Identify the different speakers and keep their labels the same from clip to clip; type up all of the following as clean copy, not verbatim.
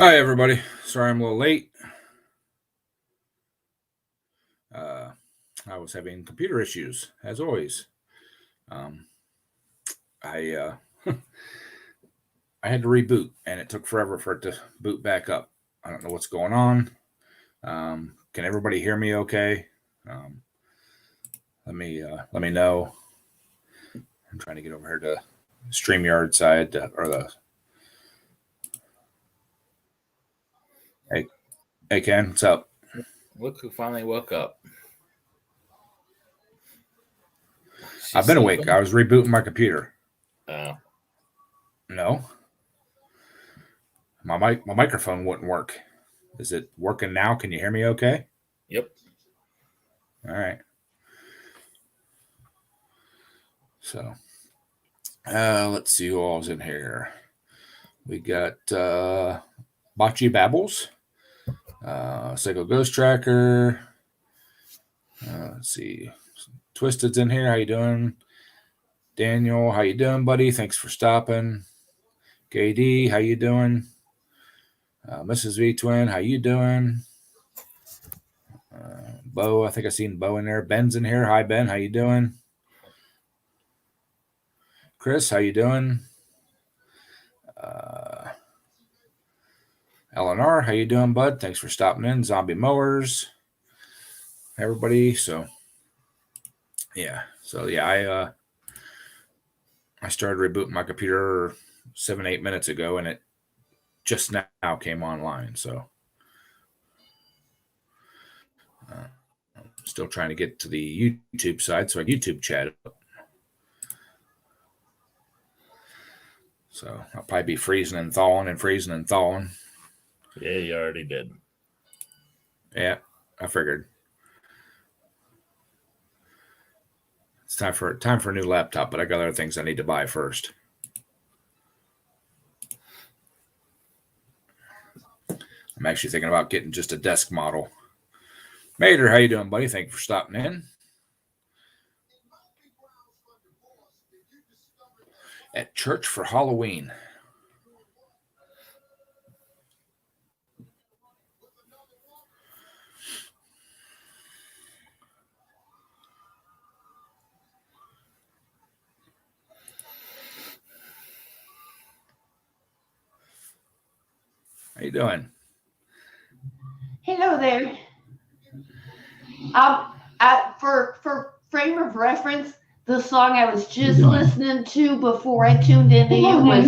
Speaker 1: Hi, everybody. Sorry I'm a little late. I was having computer issues, as always. I I had to reboot, and it took forever for it to boot back up. I don't know what's going on. Can everybody hear me okay? Um, let me know. I'm trying to get over here to StreamYard side or the. Hey Ken, what's up?
Speaker 2: Look who finally woke up.
Speaker 1: I've been awake. I was rebooting my computer.
Speaker 2: Oh.
Speaker 1: No. My microphone wouldn't work. Is it working now? Can you hear me okay?
Speaker 2: Yep.
Speaker 1: All right. So, let's see who all's in here. We got Bocce Babbles, Psycho Ghost Tracker. Let's see, Twisted's in here. How you doing? Daniel, how you doing, buddy? Thanks for stopping. KD, how you doing? Mrs. V Twin, how you doing? Bo, I think I seen Bo in there. Ben's in here. Hi Ben, how you doing? Chris, how you doing? Eleanor, how you doing, bud? Thanks for stopping in. Zombie Mowers, everybody. So I started rebooting my computer 7-8 minutes ago, and it just now came online. So I'm still trying to get to the YouTube side, so I YouTube chat up. So I'll probably be freezing and thawing and freezing and thawing.
Speaker 2: Yeah, you already did.
Speaker 1: Yeah, I figured. It's time for a new laptop, but I got other things I need to buy first. I'm actually thinking about getting just a desk model. Mater, how you doing, buddy? Thank you for stopping in. At church for Halloween. How you doing?
Speaker 3: Hello there. For frame of reference, the song I was just listening to before I tuned into you was,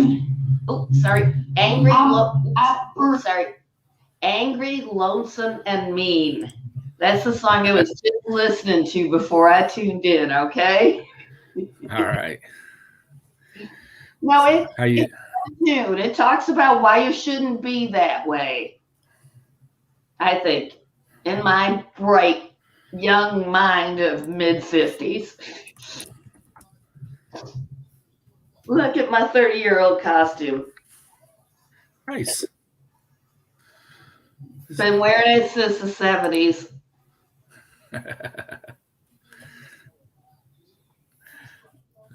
Speaker 3: Angry, Lonesome, and Mean. That's the song I was just listening to before I tuned in, okay?
Speaker 1: All right.
Speaker 3: Now, it talks about why you shouldn't be that way, I think, in my bright, young mind of mid-50s. Look at my 30-year-old costume.
Speaker 1: Nice.
Speaker 3: Been wearing it since the 70s.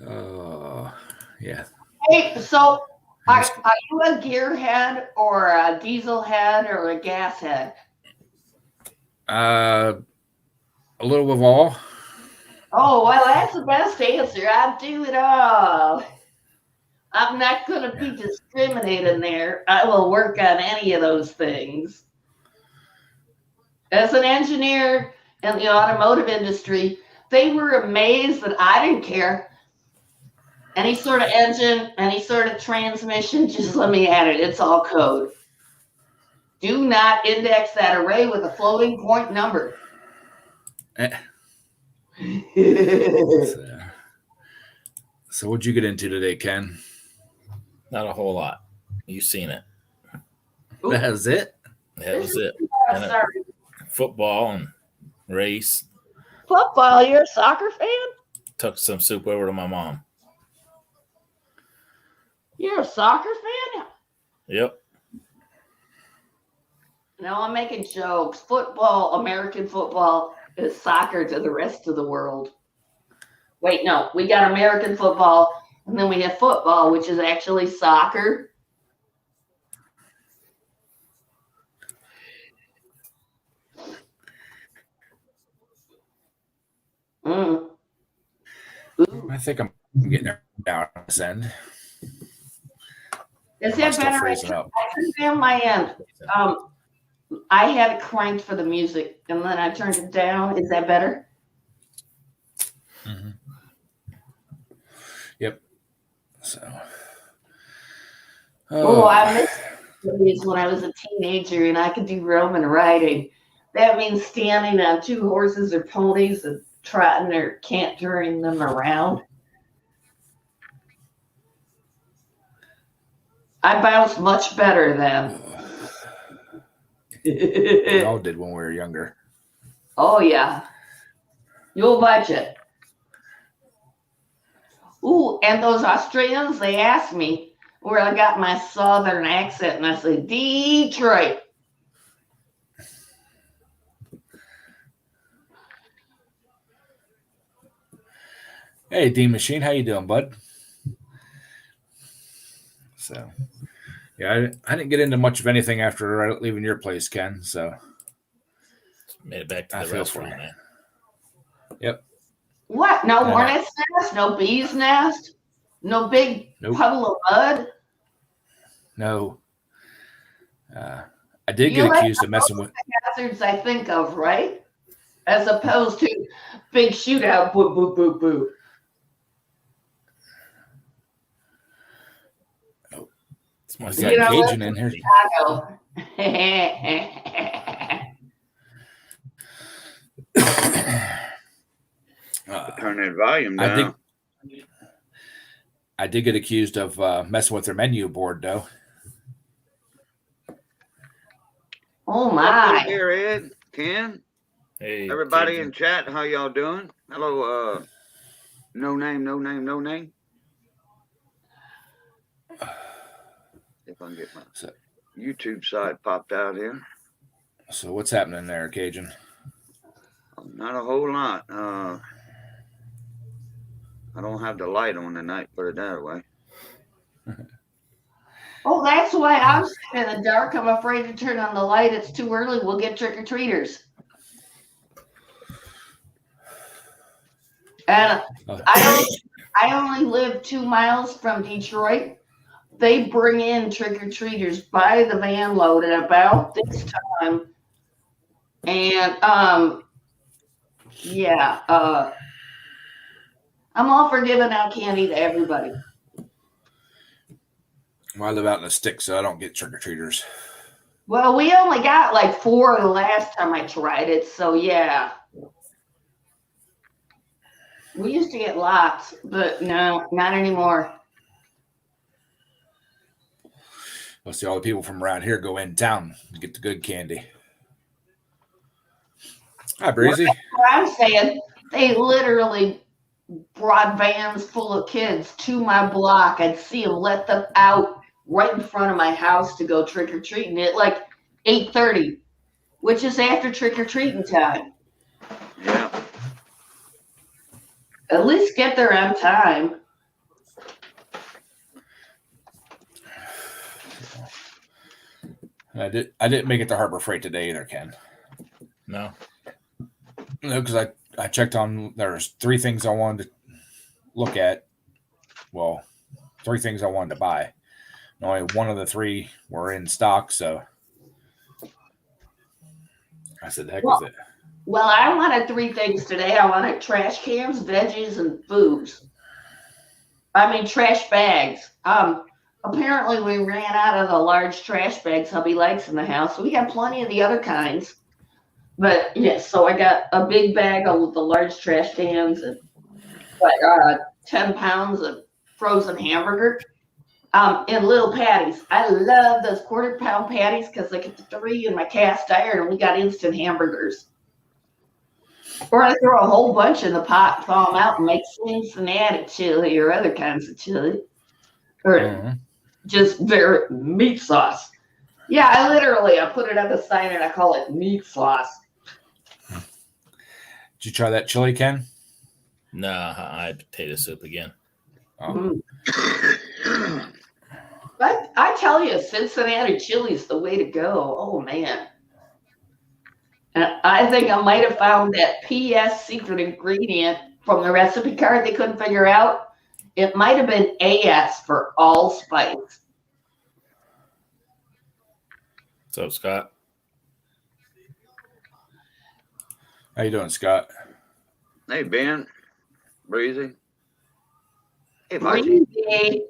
Speaker 1: Oh, yeah.
Speaker 3: Hey, so are you a gearhead or a diesel head or a gas head?
Speaker 1: A little of all.
Speaker 3: Oh, well, that's the best answer. I do it all. I'm not going to be discriminating there. I will work on any of those things. As an engineer in the automotive industry, they were amazed that I didn't care. Any sort of engine, any sort of transmission, just let me at it. It's all code. Do not index that array with a floating point number.
Speaker 1: So what'd you get into today, Ken?
Speaker 2: Not a whole lot. You've seen it.
Speaker 1: That was it?
Speaker 2: That was it. Football and race.
Speaker 3: Football? You're a soccer fan?
Speaker 2: Took some soup over to my mom.
Speaker 3: You're a soccer fan?
Speaker 2: Yep.
Speaker 3: No, I'm making jokes. Football, American football, is soccer to the rest of the world. Wait, no. We got American football, and then we have football, which is actually soccer. Mm.
Speaker 1: I think I'm getting it down on this end.
Speaker 3: Is
Speaker 1: Am I
Speaker 3: that
Speaker 1: still
Speaker 3: better?
Speaker 1: freezing up?
Speaker 3: I turned down my end. I had it cranked for the music, and then I turned it down. Is that better?
Speaker 1: Mm-hmm. Yep. So.
Speaker 3: Oh, I missed these when I was a teenager, and I could do Roman riding. That means standing on two horses or ponies and trotting or cantering them around. I bounced much better then.
Speaker 1: We all did when we were younger.
Speaker 3: Oh, yeah. You'll budget. Ooh, and those Australians, they asked me where I got my southern accent, and I said, Detroit.
Speaker 1: Hey, D Machine, how you doing, bud? So, yeah, I didn't get into much of anything after leaving your place, Ken. So,
Speaker 2: Made it back to
Speaker 1: I
Speaker 2: the
Speaker 1: feel for
Speaker 2: restaurant,
Speaker 1: you.
Speaker 2: man.
Speaker 1: Yep.
Speaker 3: What? No hornet's nest? No bee's nest? No big puddle of mud?
Speaker 1: No. I did get accused of messing with
Speaker 3: hazards I think of, right? As opposed to big shootout, boo, boo, boo, boo.
Speaker 1: Oh,
Speaker 2: it's my
Speaker 1: Cajun in here.
Speaker 3: Chicago.
Speaker 4: Turn that volume down.
Speaker 1: I did get accused of messing with their menu board, though.
Speaker 3: Oh my!
Speaker 4: Here, Ed, Ken,
Speaker 2: hey,
Speaker 4: everybody
Speaker 2: Cajun.
Speaker 4: in chat, how y'all doing? Hello, no name. If I can get my YouTube side popped out here.
Speaker 1: So what's happening there, Cajun?
Speaker 4: Not a whole lot. I don't have the light on tonight, put it that way.
Speaker 3: Oh, that's why I'm sitting in the dark. I'm afraid to turn on the light. It's too early. We'll get trick-or-treaters. And I only live 2 miles from Detroit. They bring in trick-or-treaters by the van load at about this time. And I'm all for giving out candy to everybody.
Speaker 1: Well, I live out in the sticks, so I don't get trick-or-treaters.
Speaker 3: Well, we only got like 4 the last time I tried it, so yeah. We used to get lots, but no, not anymore.
Speaker 1: Let's see, all the people from around here go in town to get the good candy. Hi, Breezy.
Speaker 3: What I'm saying, they literally brought vans full of kids to my block. I'd see them let them out right in front of my house to go trick-or-treating at like 8:30, which is after trick-or-treating time.
Speaker 4: Yeah.
Speaker 3: At least get there on time.
Speaker 1: I didn't make it to Harbor Freight today either, Ken.
Speaker 2: No.
Speaker 1: No, because I checked on, there's 3 things I wanted to look at. Well, 3 things I wanted to buy. And only one of the 3 were in stock, so I said, the heck with it.
Speaker 3: Well, I wanted 3 things today. I wanted trash cans, veggies, and foods. I mean, trash bags. Apparently, we ran out of the large trash bags hubby likes in the house. We got plenty of the other kinds. But, yes, so I got a big bag of the large trash cans and 10 pounds of frozen hamburger and little patties. I love those quarter-pound patties because I get the 3 in my cast iron, and we got instant hamburgers. Or I throw a whole bunch in the pot and thaw them out and make Cincinnati chili or other kinds of chili. Or just very meat sauce. Yeah, I put it on the sign and I call it meat sauce.
Speaker 1: Did you try that chili, Ken?
Speaker 2: No, I had potato soup again.
Speaker 1: Oh.
Speaker 3: But I tell you, Cincinnati chili is the way to go. Oh, man. And I think I might have found that PS secret ingredient from the recipe card they couldn't figure out. It might have been AS for allspice.
Speaker 2: What's up, Scott?
Speaker 1: How you doing, Scott?
Speaker 4: Hey, Ben. Breezy. Hey, Mikey.
Speaker 3: Breezy.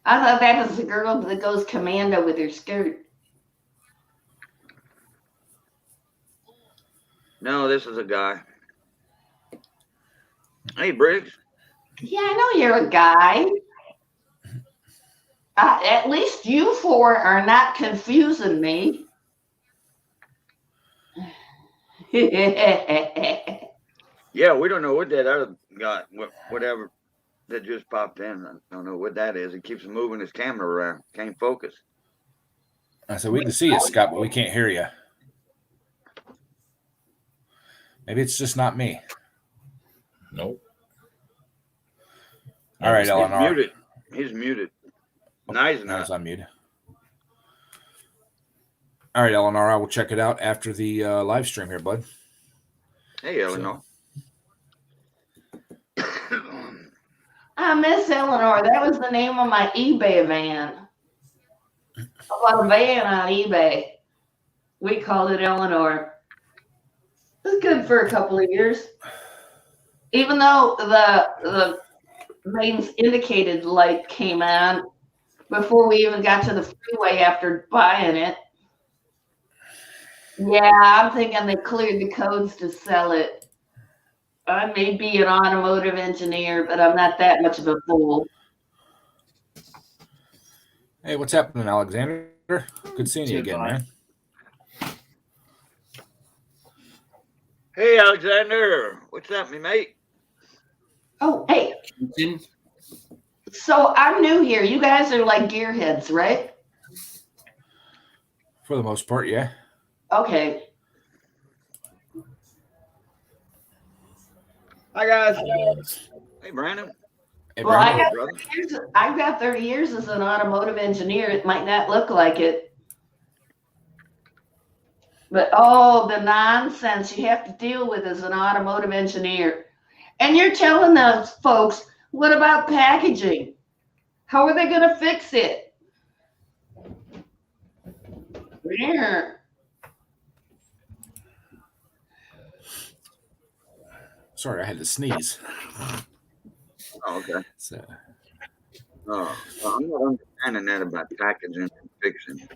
Speaker 3: I thought that was the girl that goes commando with her skirt.
Speaker 4: No, this is a guy. Hey, Briggs.
Speaker 3: Yeah, I know you're a guy. At least you four are not confusing me.
Speaker 4: Yeah, we don't know what that other guy, whatever that just popped in. I don't know what that is. He keeps moving his camera around. Can't focus.
Speaker 1: I said, we can see you, Scott, but we can't hear you. Maybe it's just not me.
Speaker 2: Nope.
Speaker 1: All right,
Speaker 4: He's
Speaker 1: Eleanor.
Speaker 4: muted. He's muted. Nice
Speaker 1: Now
Speaker 4: now.
Speaker 1: it's unmuted. All right, Eleanor, I will check it out after the live stream here, bud.
Speaker 4: Hey, Eleanor.
Speaker 3: I miss Eleanor. That was the name of my eBay van. I bought a van on eBay. We called it Eleanor. It was good for a couple of years. Even though the lane's indicated light came on before we even got to the freeway after buying it. Yeah, I'm thinking they cleared the codes to sell it. I may be an automotive engineer, but I'm not that much of a fool.
Speaker 1: Hey, what's happening, Alexander? Good seeing you again, man.
Speaker 4: Hey, Alexander. What's up, me mate?
Speaker 3: Oh, hey. So I'm new here. You guys are like gearheads, right?
Speaker 1: For the most part, yeah.
Speaker 3: Okay.
Speaker 4: Hi, guys. Hey, Brandon.
Speaker 1: Hey,
Speaker 3: Well,
Speaker 1: Brandon.
Speaker 3: I've got 30 years as an automotive engineer. It might not look like it. But the nonsense you have to deal with as an automotive engineer. And you're telling those folks, what about packaging? How are they going to fix it? Yeah.
Speaker 1: Sorry, I had to sneeze.
Speaker 4: Oh, okay.
Speaker 1: So,
Speaker 4: I'm not understanding that about packaging and fixing.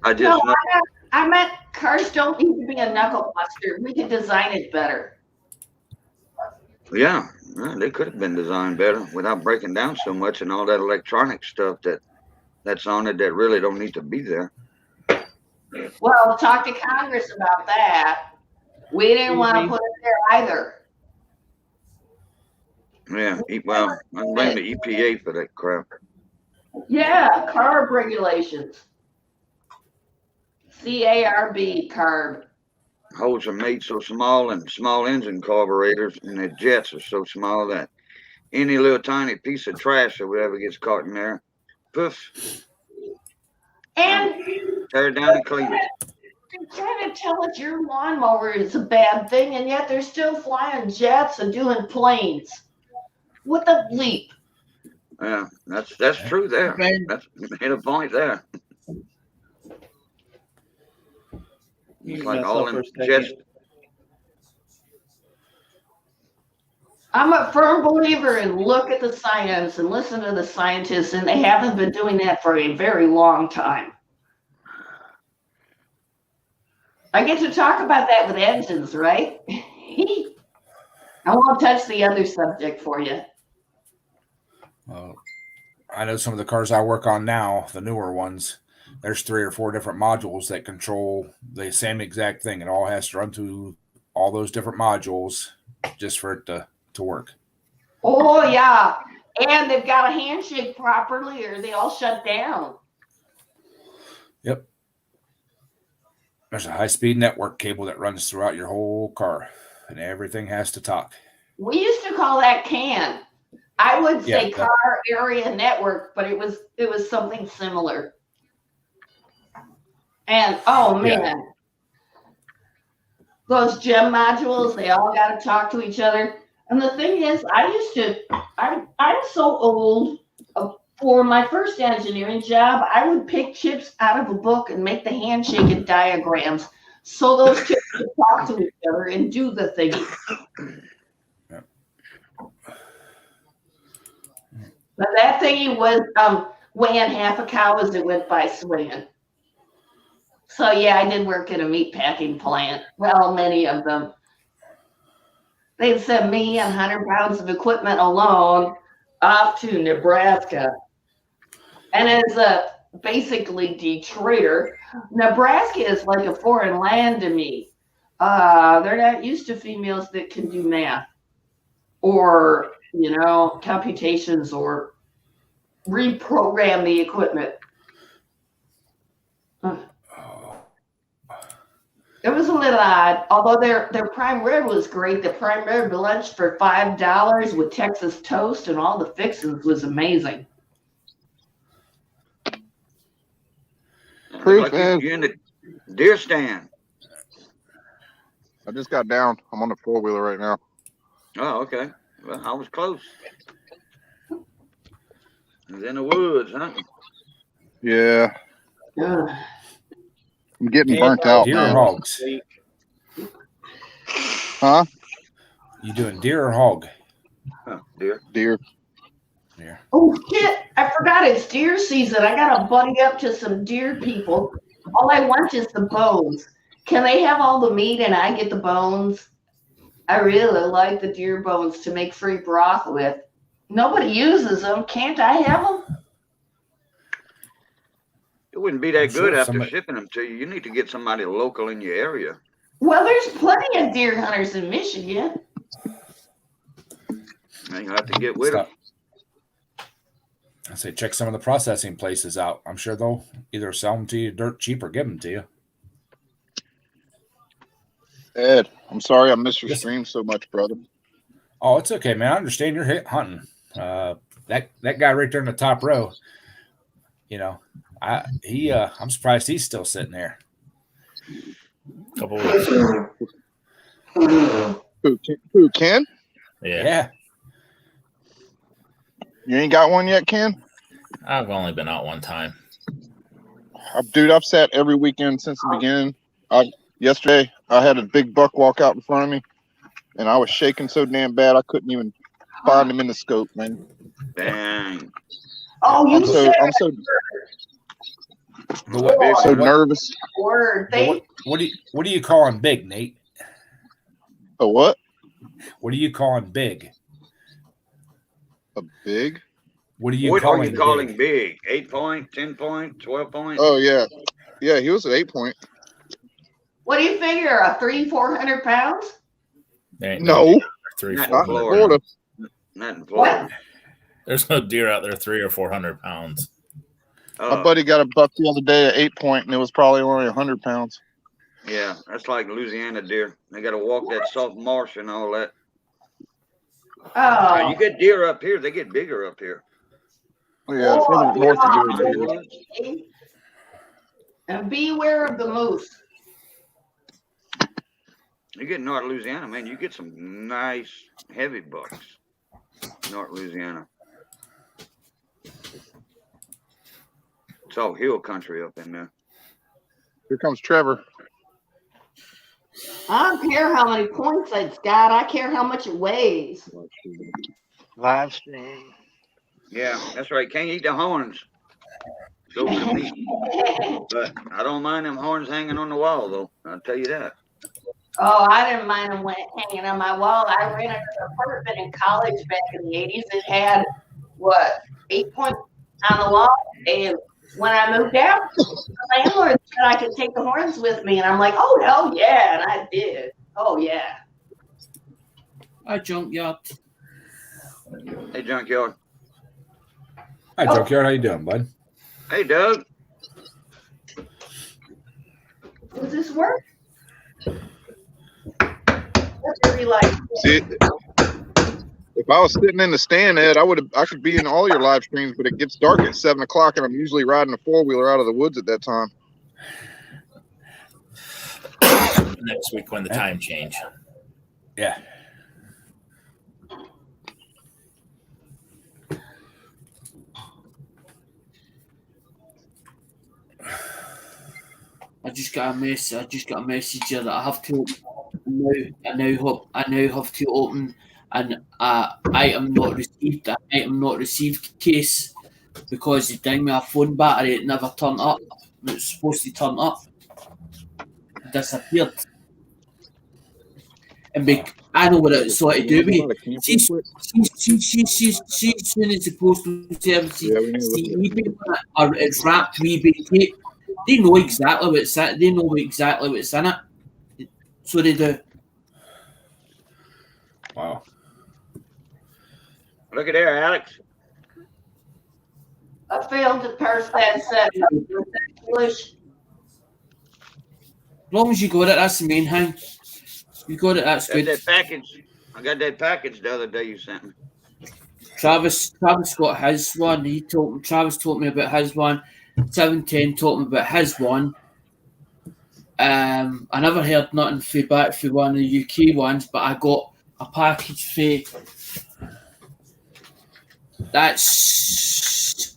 Speaker 4: I just know.
Speaker 3: I meant cars don't need to be a knuckle buster. We can design it better.
Speaker 4: Yeah, they could have been designed better without breaking down so much and all that electronic stuff that's on it that really don't need to be there.
Speaker 3: Well, talk to Congress about that. We didn't want to put it there either.
Speaker 4: Yeah, well, I blame the EPA for that crap.
Speaker 3: Yeah, CARB regulations. CARB, CARB.
Speaker 4: Holes are made so small and small engine carburetors and the jets are so small that any little tiny piece of trash or whatever gets caught in there, poof,
Speaker 3: And
Speaker 4: tear it down and clean it.
Speaker 3: you're trying to tell us your lawnmower is a bad thing, and yet they're still flying jets and doing planes. What the bleep?
Speaker 4: Yeah, that's true there. That's made a point there. It's like all them jets.
Speaker 3: I'm a firm believer in look at the science and listen to the scientists, and they haven't been doing that for a very long time. I get to talk about that with engines, right? I won't touch the other subject for you.
Speaker 1: well, I know some of the cars I work on now, the newer ones, there's 3 or 4 different modules that control the same exact thing. It all has to run through all those different modules just for it to work.
Speaker 3: Oh, yeah. And they've got to handshake properly or they all shut down.
Speaker 1: Yep. There's a high-speed network cable that runs throughout your whole car, and everything has to talk.
Speaker 3: We used to call that CAN. I would say
Speaker 1: Yeah,
Speaker 3: car area network, but it was something similar. And oh man,
Speaker 1: Yeah.
Speaker 3: those gem modules, they all got to talk to each other. And the thing is, I'm so old. For my first engineering job, I would pick chips out of a book and make the handshake and diagrams so those chips could talk to each other and do the thingy. But that thingy was weighing half a cow as it went by swinging. So yeah, I did work in a meat packing plant. Well, many of them. They'd send me and 100 pounds of equipment alone off to Nebraska. And as a basically Detroiter, Nebraska is like a foreign land to me. They're not used to females that can do math or, computations or reprogram the equipment. It was a little odd, although their prime rib was great. The prime rib lunch for $5 with Texas toast and all the fixings was amazing.
Speaker 5: Proof,
Speaker 4: like you're in the deer stand.
Speaker 5: I just got down. I'm on the 4-wheeler right now.
Speaker 4: Oh, okay. Well, I was close. I was in the woods, huh?
Speaker 5: Yeah.
Speaker 3: Ugh.
Speaker 5: I'm getting burnt out,
Speaker 1: Deer or
Speaker 5: man.
Speaker 1: hogs?
Speaker 5: Huh?
Speaker 1: You doing deer or hog?
Speaker 4: Huh, deer.
Speaker 5: Deer.
Speaker 1: Deer.
Speaker 3: Oh shit! I forgot it's deer season. I gotta buddy up to some deer people. All I want is the bones. Can they have all the meat and I get the bones? I really like the deer bones to make free broth with. Nobody uses them. Can't I have them?
Speaker 4: It wouldn't be that
Speaker 1: Sure,
Speaker 4: good after
Speaker 1: somebody-
Speaker 4: shipping them to you. You need to get somebody local in your area.
Speaker 3: Well, there's plenty of deer hunters in Michigan.
Speaker 4: And you have to get with them.
Speaker 1: Stop. I say check some of the processing places out. I'm sure they'll either sell them to you dirt cheap or give them to you.
Speaker 5: Ed, I'm sorry I missed your
Speaker 1: Yes.
Speaker 5: stream so much, brother.
Speaker 1: Oh, it's okay, man. I understand you're hunting. That guy right there in the top row. I'm surprised he's still sitting there.
Speaker 2: Couple weeks.
Speaker 5: Who, Ken?
Speaker 2: Yeah.
Speaker 1: Yeah.
Speaker 5: You ain't got one yet, Ken?
Speaker 2: I've only been out one time.
Speaker 5: Dude, I've sat every weekend since the beginning. Yesterday, I had a big buck walk out in front of me, and I was shaking so damn bad I couldn't even find him in the scope, man.
Speaker 4: Dang.
Speaker 3: Oh, you
Speaker 5: I'm
Speaker 3: said
Speaker 5: so
Speaker 1: The
Speaker 5: nervous.
Speaker 3: word.
Speaker 1: what do you call him big, Nate?
Speaker 5: A what?
Speaker 1: What do you call him big?
Speaker 5: A big?
Speaker 1: What do you
Speaker 4: What
Speaker 1: call
Speaker 4: are
Speaker 1: him
Speaker 4: you calling big? 8 point, 10 point, 12 point?
Speaker 5: Oh, yeah. Yeah, he was at 8-point.
Speaker 3: What do you figure? A 300-400 pounds?
Speaker 2: There ain't
Speaker 5: No,
Speaker 2: deer 300,
Speaker 4: Not in
Speaker 5: not in
Speaker 2: 400.
Speaker 5: Florida.
Speaker 4: Not in Florida.
Speaker 2: There's no deer out there 300 or 400 pounds.
Speaker 5: My buddy got a buck the other day at 8-point, and it was probably only 100 pounds.
Speaker 4: Yeah, that's like Louisiana deer. They got to walk that soft marsh and all that.
Speaker 3: Oh.
Speaker 4: You get deer up here, they get bigger up here.
Speaker 5: Oh, yeah, further north you go, dude.
Speaker 3: And beware of the moose.
Speaker 4: You get North Louisiana, man, you get some nice heavy bucks. North Louisiana. It's all hill country up in there.
Speaker 5: Here comes Trevor.
Speaker 3: I don't care how many points it's got. I care how much it weighs.
Speaker 6: Live stream.
Speaker 4: Yeah, that's right. Can't eat the horns. So can me. But I don't mind them horns hanging on the wall, though. I'll tell you that.
Speaker 3: Oh, I didn't mind them hanging on my wall. I rented an apartment in college back in the 80s. It had, 8 points on the wall. And when I moved out, the landlord said I could take the horns with me. And I'm like, oh, hell yeah. And I did. Oh, yeah.
Speaker 7: Hi, Junkyard.
Speaker 4: Hey, Junkyard.
Speaker 1: Hi, Junkyard. How you doing, bud?
Speaker 4: Hey, Doug.
Speaker 3: Does this work? What's it like?
Speaker 5: See, if I was sitting in the stand, Ed, I could be in all your live streams, but it gets dark at 7 o'clock, and I'm usually riding a 4-wheeler out of the woods at that time.
Speaker 2: next week when the time change.
Speaker 1: Yeah.
Speaker 7: I just got a message here that I have to open. I now have to open an item not received case because he dinged me a phone battery. It never turned up. It was supposed to turn up. It disappeared. And I know what it's sort of do with you. See, as soon as the postal services see eBay or it's wrapped with eBay tape, they know exactly what's in it. They know exactly what's in it. So they do.
Speaker 1: Wow.
Speaker 4: Look at there, Alex.
Speaker 3: I failed to parse that sentence. English.
Speaker 7: As long as you got it, that's the main thing. You got it, that's good.
Speaker 4: That package. I got that package the other day you sent me.
Speaker 7: Travis got his one. Travis told me about his one. 710 told me about his one. I never heard nothing feedback for one of the UK ones, but I got a package for that's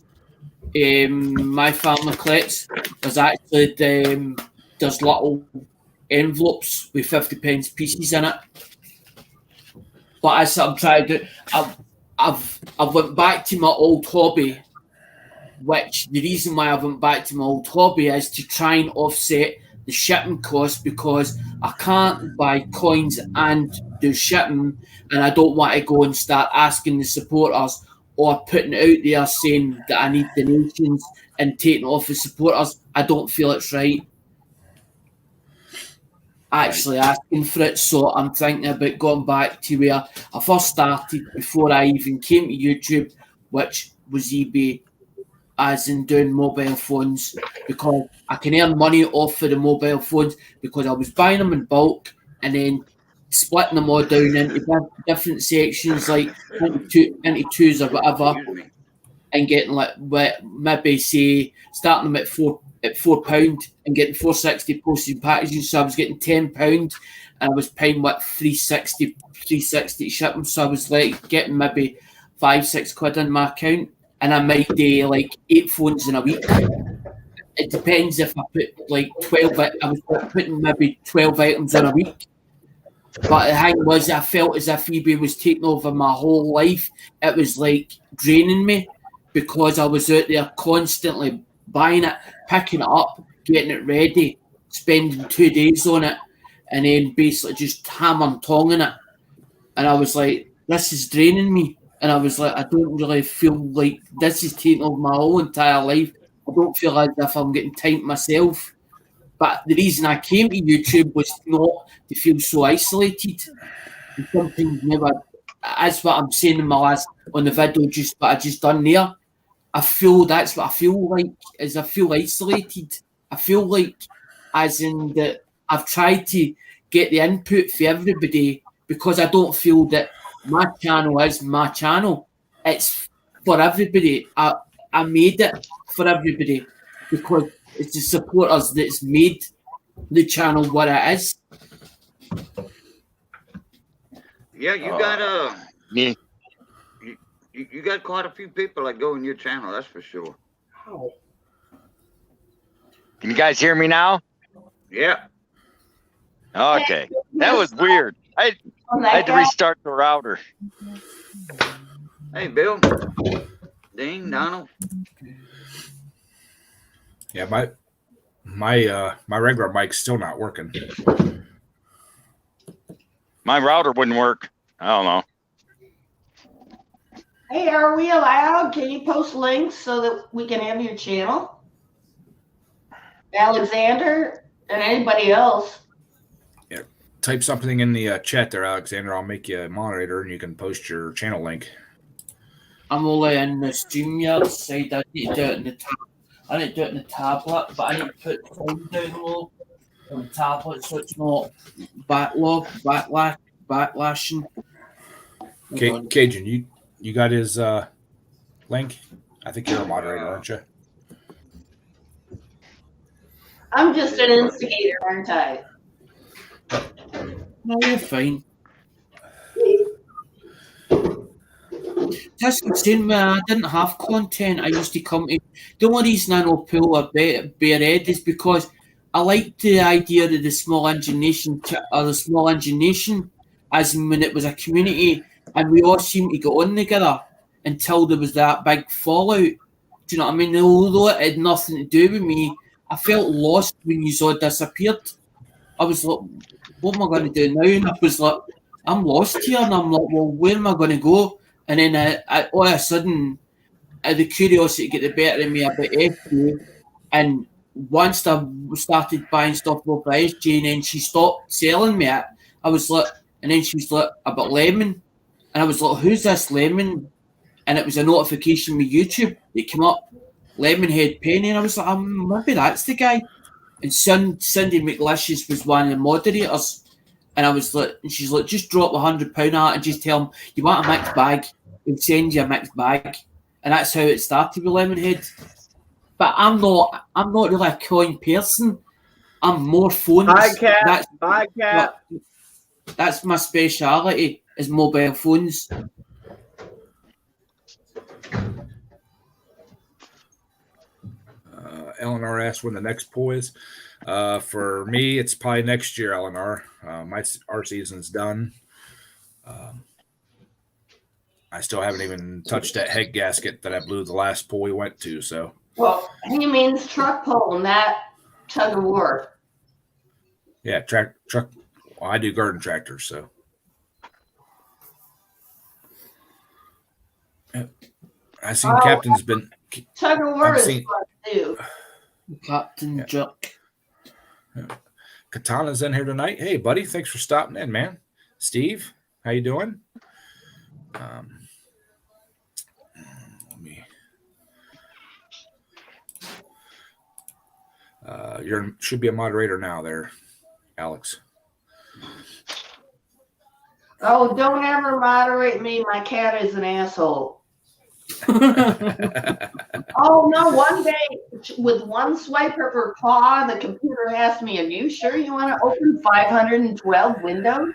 Speaker 7: my family collects. There's actually there's little envelopes with 50p pieces in it. But as I'm trying to do, I've went back to my old hobby, which the reason why I went back to my old hobby is to try and offset the shipping costs because I can't buy coins and do shipping, and I don't want to go and start asking the supporters or putting it out there saying that I need donations and taking off the supporters. I don't feel it's right. Actually asking for it, so I'm thinking about going back to where I first started before I even came to YouTube, which was eBay, as in doing mobile phones, because I can earn money off of the mobile phones because I was buying them in bulk and then splitting them all down into different sections, like 22s or whatever, and getting like maybe say starting them at £4 and getting 460 postage and packaging. So I was getting £10 and I was paying what 360 shipping. So I was like getting maybe £5-6 in my account, and I might do like 8 phones in a week. It depends if I put like 12. I was putting maybe 12 items in a week. But the thing was, I felt as if eBay was taking over my whole life. It was like draining me because I was out there constantly buying it, picking it up, getting it ready, spending 2 days on it, and then basically just hammer and tonging it. And I was like, this is draining me. And I was like, I don't really feel like this is taking over my whole entire life. I don't feel as if I'm getting time to myself. But the reason I came to YouTube was not to feel so isolated. And something never, that's what I'm saying in my last, on the video, just what I just done there. I feel that's what I feel like, is I feel isolated. I feel like, as in that I've tried to get the input for everybody because I don't feel that my channel is my channel. It's for everybody. I made it for everybody because it's the supporters that's made the channel what it is.
Speaker 4: Yeah, you got
Speaker 5: Me.
Speaker 4: you got quite a few people that go in your channel, that's for sure.
Speaker 6: Can you guys hear me now?
Speaker 4: Yeah.
Speaker 6: Okay. That was weird. I had to restart the router.
Speaker 4: Hey, Bill. Dean, Donald.
Speaker 1: Yeah, my regular mic's still not working.
Speaker 6: My router wouldn't work. I don't know.
Speaker 3: Hey, are we allowed? Can you post links so that we can have your channel? Alexander and anybody else.
Speaker 1: Yeah, type something in the chat there, Alexander. I'll make you a moderator and you can post your channel link.
Speaker 7: I'm only in the StreamYard side. I need to do it in the I need to do it in the tablet, but I need to put the phone down low on the tablet so it's not backlashing.
Speaker 1: Cajun, you got his link? I think you're a moderator, aren't you?
Speaker 3: I'm just an instigator, aren't I?
Speaker 7: No, you're fine. That's the same way I didn't have content. I used to come to. The only reason I know Pool or Bare Ed is because I liked the idea of the small engine nation or the small engine nation, as in when it was a community and we all seemed to get on together until there was that big fallout. Do you know what I mean? Although it had nothing to do with me, I felt lost when you all disappeared. I was like, what am I going to do now? And I was like, I'm lost here. And I'm like, well, where am I going to go? And then all of a sudden, the curiosity get the better of me about FJ. And once I started buying stuff off of SJ, and then she stopped selling me it, I was like, and then she was like, about Lemon. And I was like, who's this Lemon? And it was a notification with YouTube that came up, Lemonhead Penny. And I was like, maybe that's the guy. And Cindy McLicious was one of the moderators. And I was like, and she's like, just drop £100 out and just tell him you want a mixed bag. He'll send you a mixed bag. And that's how it started with Lemonhead. But I'm not really a coin person. I'm more phones.
Speaker 8: Bye, Cap.
Speaker 7: That's my speciality, is mobile phones.
Speaker 1: Eleanor asked when the next poll is. For me, it's probably next year, Eleanor. Our season's done. I still haven't even touched that head gasket that I blew the last poll we went to. So,
Speaker 3: well, he means truck pull, not tug of war.
Speaker 1: Yeah, truck. Well, I do garden tractors, so. I seen Captain's been.
Speaker 3: Tug of war is fun too.
Speaker 7: Captain Jerk.
Speaker 1: Katana's in here tonight. Hey, buddy, thanks for stopping in, man. Steve, how you doing? Let me. You should be a moderator now, there, Alex.
Speaker 3: Oh, don't ever moderate me. My cat is an asshole. Oh no, one day with one swipe of her paw, the computer asked me, are you sure you want to open 512 windows?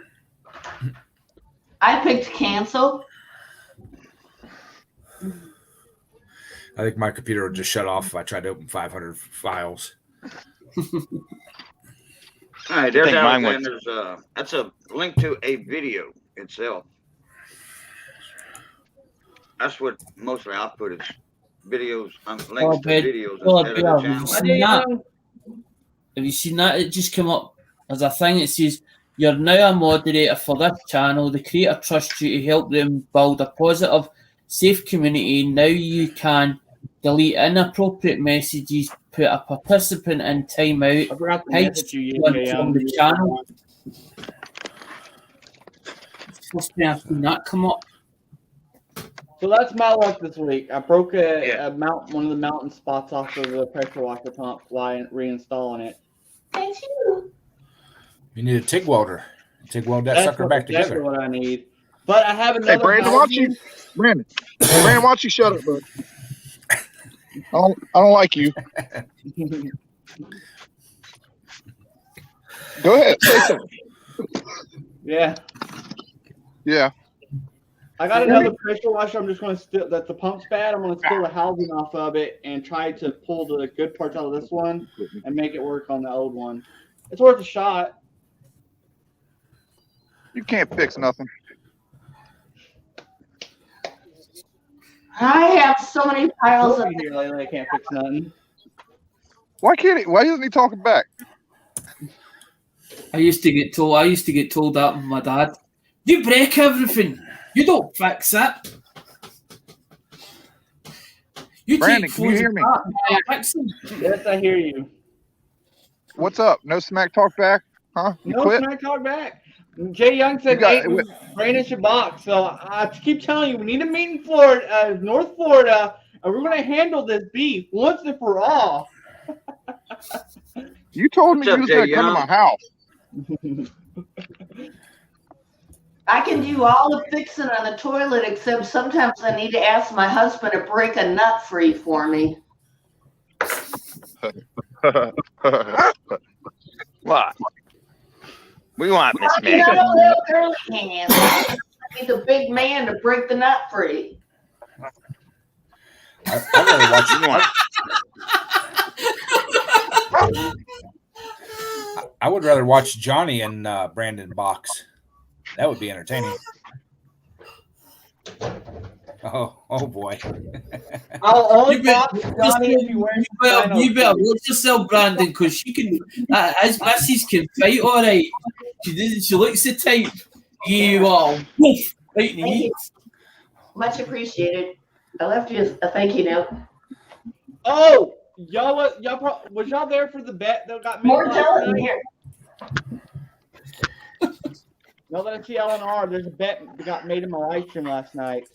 Speaker 3: I picked cancel.
Speaker 1: I think my computer would just shut off if I tried to open 500 files.
Speaker 4: All right, there's that's a link to a video itself. That's what mostly I put is videos, links to videos instead of the channel.
Speaker 7: Have you seen that? It just came up as a thing. It says, you're now a moderator for this channel. The creator trusts you to help them build a positive, safe community. Now you can delete inappropriate messages, put a participant in timeout, hide from the channel. It's supposed to be after that come up.
Speaker 8: So that's my luck this week. I broke one of the mountain spots off of the pressure washer pump while reinstalling it.
Speaker 3: Thank you.
Speaker 1: You need a TIG welder. TIG weld that sucker back together.
Speaker 8: That's what I need. But I have another.
Speaker 5: Hey, Brandon, why don't you shut up, bro? I don't like you. Go ahead, say something.
Speaker 8: Yeah.
Speaker 5: Yeah.
Speaker 8: I got another pressure washer. I'm just going to steal that the pump's bad. I'm going to steal the housing off of it and try to pull the good parts out of this one and make it work on the old one. It's worth a shot.
Speaker 5: You can't fix nothing.
Speaker 3: I have so many piles of
Speaker 8: here lately. I can't fix nothing.
Speaker 5: Why can't he? Why isn't he talking back?
Speaker 7: I used to get told that with my dad. You break everything. You don't fix it.
Speaker 5: Brandon, can you hear me?
Speaker 8: Yes, I hear you.
Speaker 5: What's up? No smack talk back? Huh? You
Speaker 8: no
Speaker 5: quit?
Speaker 8: Smack talk back. Jay Young said Brandon should box. So I keep telling you, we need a meeting in Florida, North Florida, and we're going to handle this beef once and for all.
Speaker 5: You told me you was going to come to my house.
Speaker 3: I can do all the fixing on the toilet, except sometimes I need to ask my husband to break a nut free for me.
Speaker 6: What? We want Miss
Speaker 3: You know,
Speaker 6: Maggie.
Speaker 3: little girly hands. I need the big man to break the nut free.
Speaker 1: I'd rather watch.
Speaker 6: We want.
Speaker 1: I would rather watch Johnny and Brandon box. That would be entertaining. Oh boy.
Speaker 8: I'll only
Speaker 7: You bet-
Speaker 8: box Johnny if he wears
Speaker 7: You better watch yourself, Brandon, because she can. His missus can fight all right. She looks the type. You are woof, right in the
Speaker 3: Thank you.
Speaker 7: heat.
Speaker 3: Much appreciated. I left you a thank you note.
Speaker 8: Oh, was y'all there for the bet that got made
Speaker 3: More
Speaker 8: last
Speaker 3: gelatin
Speaker 8: night?
Speaker 3: here.
Speaker 8: Now that I see LNR, there's a bet that got made in my live stream last night.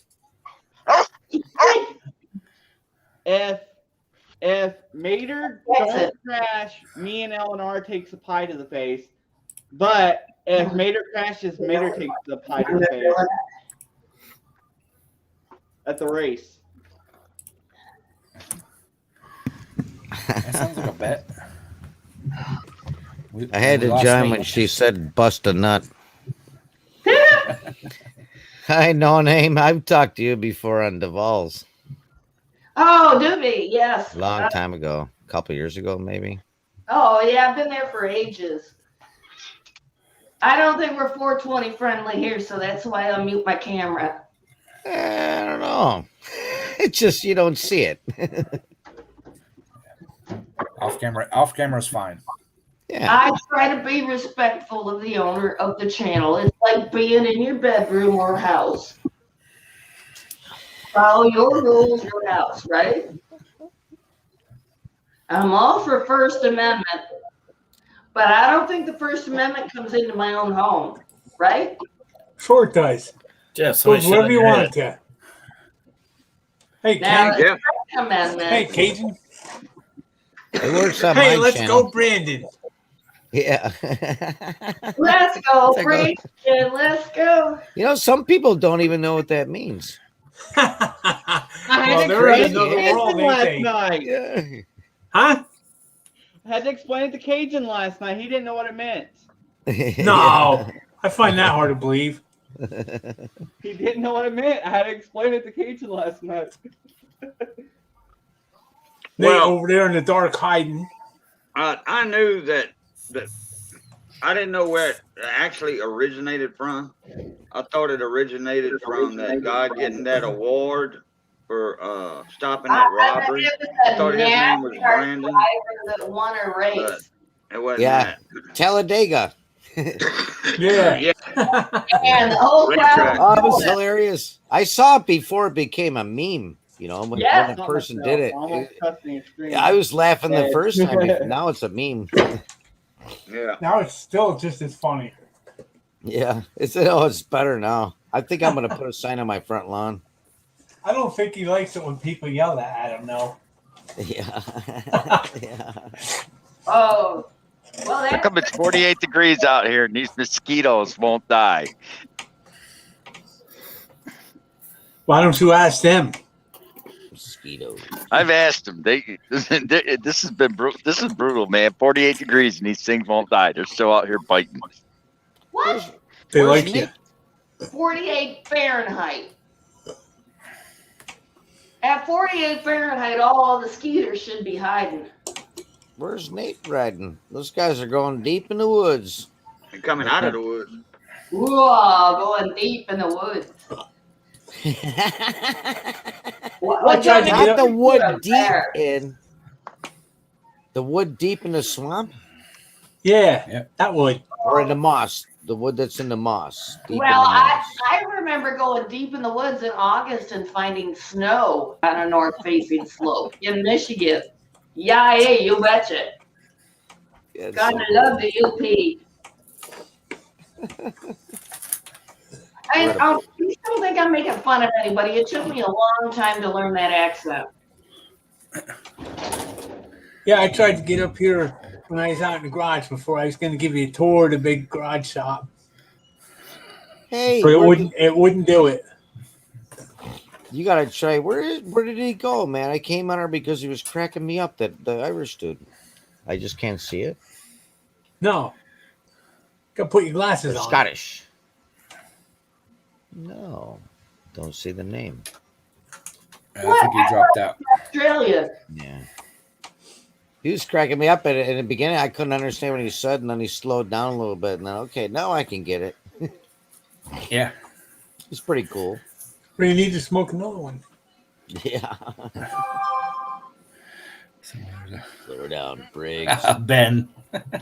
Speaker 8: If Mater don't crash, me and LNR takes a pie to the face. But if Mater crashes, Mater takes the pie to the face at the race.
Speaker 1: That sounds like a bet.
Speaker 9: I had to
Speaker 1: We lost
Speaker 9: join
Speaker 1: Nate.
Speaker 9: when she said bust a nut. Hi, no name. I've talked to you before on Duval's.
Speaker 3: Oh, Doobie, yes.
Speaker 9: A long time ago. A couple years ago, maybe.
Speaker 3: Oh, yeah, I've been there for ages. I don't think we're 420 friendly here, so that's why I'll mute my camera.
Speaker 9: I don't know. It's just you don't see it.
Speaker 1: Off camera's fine.
Speaker 9: Yeah.
Speaker 3: I try to be respectful of the owner of the channel. It's like being in your bedroom or house. Follow your rules, your house, right? I'm all for First Amendment, but I don't think the First Amendment comes into my own home, right?
Speaker 10: Sure it does.
Speaker 2: Yeah,
Speaker 10: Goes wherever you want it to. Hey,
Speaker 3: Now,
Speaker 10: Ken.
Speaker 3: the
Speaker 4: Yeah.
Speaker 3: Second Amendment.
Speaker 10: Hey, Cajun.
Speaker 9: It works on
Speaker 10: Hey,
Speaker 9: my
Speaker 10: let's
Speaker 9: channel.
Speaker 10: go, Brandon.
Speaker 9: Yeah.
Speaker 3: Let's go,
Speaker 9: Let's go.
Speaker 3: Christian. Let's go.
Speaker 9: You know, some people don't even know what that means.
Speaker 8: I
Speaker 10: Well,
Speaker 8: had to
Speaker 10: they're in
Speaker 8: explain
Speaker 10: another
Speaker 8: it to
Speaker 10: world,
Speaker 8: Cajun
Speaker 10: ain't
Speaker 8: last
Speaker 10: they?
Speaker 8: night.
Speaker 9: Yeah.
Speaker 10: Huh?
Speaker 8: I had to explain it to Cajun last night. He didn't know what it meant.
Speaker 10: No. I find that hard to believe.
Speaker 8: He didn't know what it meant. I had to explain it to Cajun last night.
Speaker 10: They
Speaker 4: Well-
Speaker 10: over there in the dark hiding.
Speaker 4: I knew that I didn't know where it actually originated from. I thought it originated from that guy getting that award for stopping that robbery. I thought his name was Brandon.
Speaker 3: Driver that won a race.
Speaker 4: But it wasn't
Speaker 9: Yeah.
Speaker 4: that.
Speaker 9: Talladega.
Speaker 10: Yeah.
Speaker 4: Yeah.
Speaker 3: And the whole crowd.
Speaker 9: Oh, it was hilarious. I saw it before it became a meme. You know, when
Speaker 3: Yeah.
Speaker 9: a person did it.
Speaker 8: Almost cussing extreme.
Speaker 9: Yeah, I was laughing the
Speaker 8: Yeah.
Speaker 9: first time. Now it's a meme.
Speaker 4: Yeah.
Speaker 10: Now it's still just as funny.
Speaker 9: Yeah, it's better now. I think I'm gonna put a sign on my front lawn.
Speaker 10: I don't think he likes it when people yell at him, though.
Speaker 9: Yeah. Yeah.
Speaker 3: Oh, well,
Speaker 6: How
Speaker 3: that's
Speaker 6: come it's 48 degrees out here and these mosquitoes won't die?
Speaker 10: Why don't you ask them?
Speaker 9: Mosquitoes.
Speaker 6: I've asked them. This has been brutal. This is brutal, man. 48 degrees and these things won't die. They're still out here biting.
Speaker 3: what?
Speaker 10: They
Speaker 9: Where's
Speaker 10: like you.
Speaker 9: Nick?
Speaker 3: 48 Fahrenheit. At 48 Fahrenheit, all the skeeters should be hiding.
Speaker 9: Where's Nate riding? Those guys are going deep in the woods.
Speaker 4: And coming out of the woods.
Speaker 3: Whoa, going deep in the woods.
Speaker 10: I tried to
Speaker 9: Not
Speaker 10: get
Speaker 9: the
Speaker 10: up.
Speaker 9: wood
Speaker 3: Up
Speaker 9: deep
Speaker 3: there.
Speaker 9: in. The wood deep in the swamp,
Speaker 10: Yeah,
Speaker 1: Yep.
Speaker 10: that would.
Speaker 9: or in the moss. The wood that's in the moss. Deep
Speaker 3: Well,
Speaker 9: in the
Speaker 3: I
Speaker 9: moss.
Speaker 3: remember going deep in the woods in August and finding snow on a north-facing slope in Michigan. Yeah, you betcha.
Speaker 9: Yeah, it's
Speaker 3: Gotta
Speaker 9: so
Speaker 3: love the UP. I please don't think I'm making fun of anybody. It took me a long time to learn that accent.
Speaker 10: Yeah, I tried to get up here when I was out in the garage before. I was going to give you a tour of the big garage shop,
Speaker 9: Hey,
Speaker 10: but it wouldn't do it.
Speaker 9: you gotta try. Where did he go, man? I came on her because he was cracking me up. That the Irish dude. I just can't see it.
Speaker 10: No, Gotta put your
Speaker 9: Or
Speaker 10: glasses on.
Speaker 9: Scottish. No, don't say the name.
Speaker 1: I think he dropped out.
Speaker 3: Australia.
Speaker 9: Yeah. He was cracking me up in the beginning. I couldn't understand what he said, and then he slowed down a little bit. And then, okay, now I can get it.
Speaker 1: Yeah.
Speaker 9: It's pretty cool.
Speaker 10: We need to smoke another one.
Speaker 9: Yeah.
Speaker 1: So
Speaker 9: Slow down, Briggs.
Speaker 1: Ben.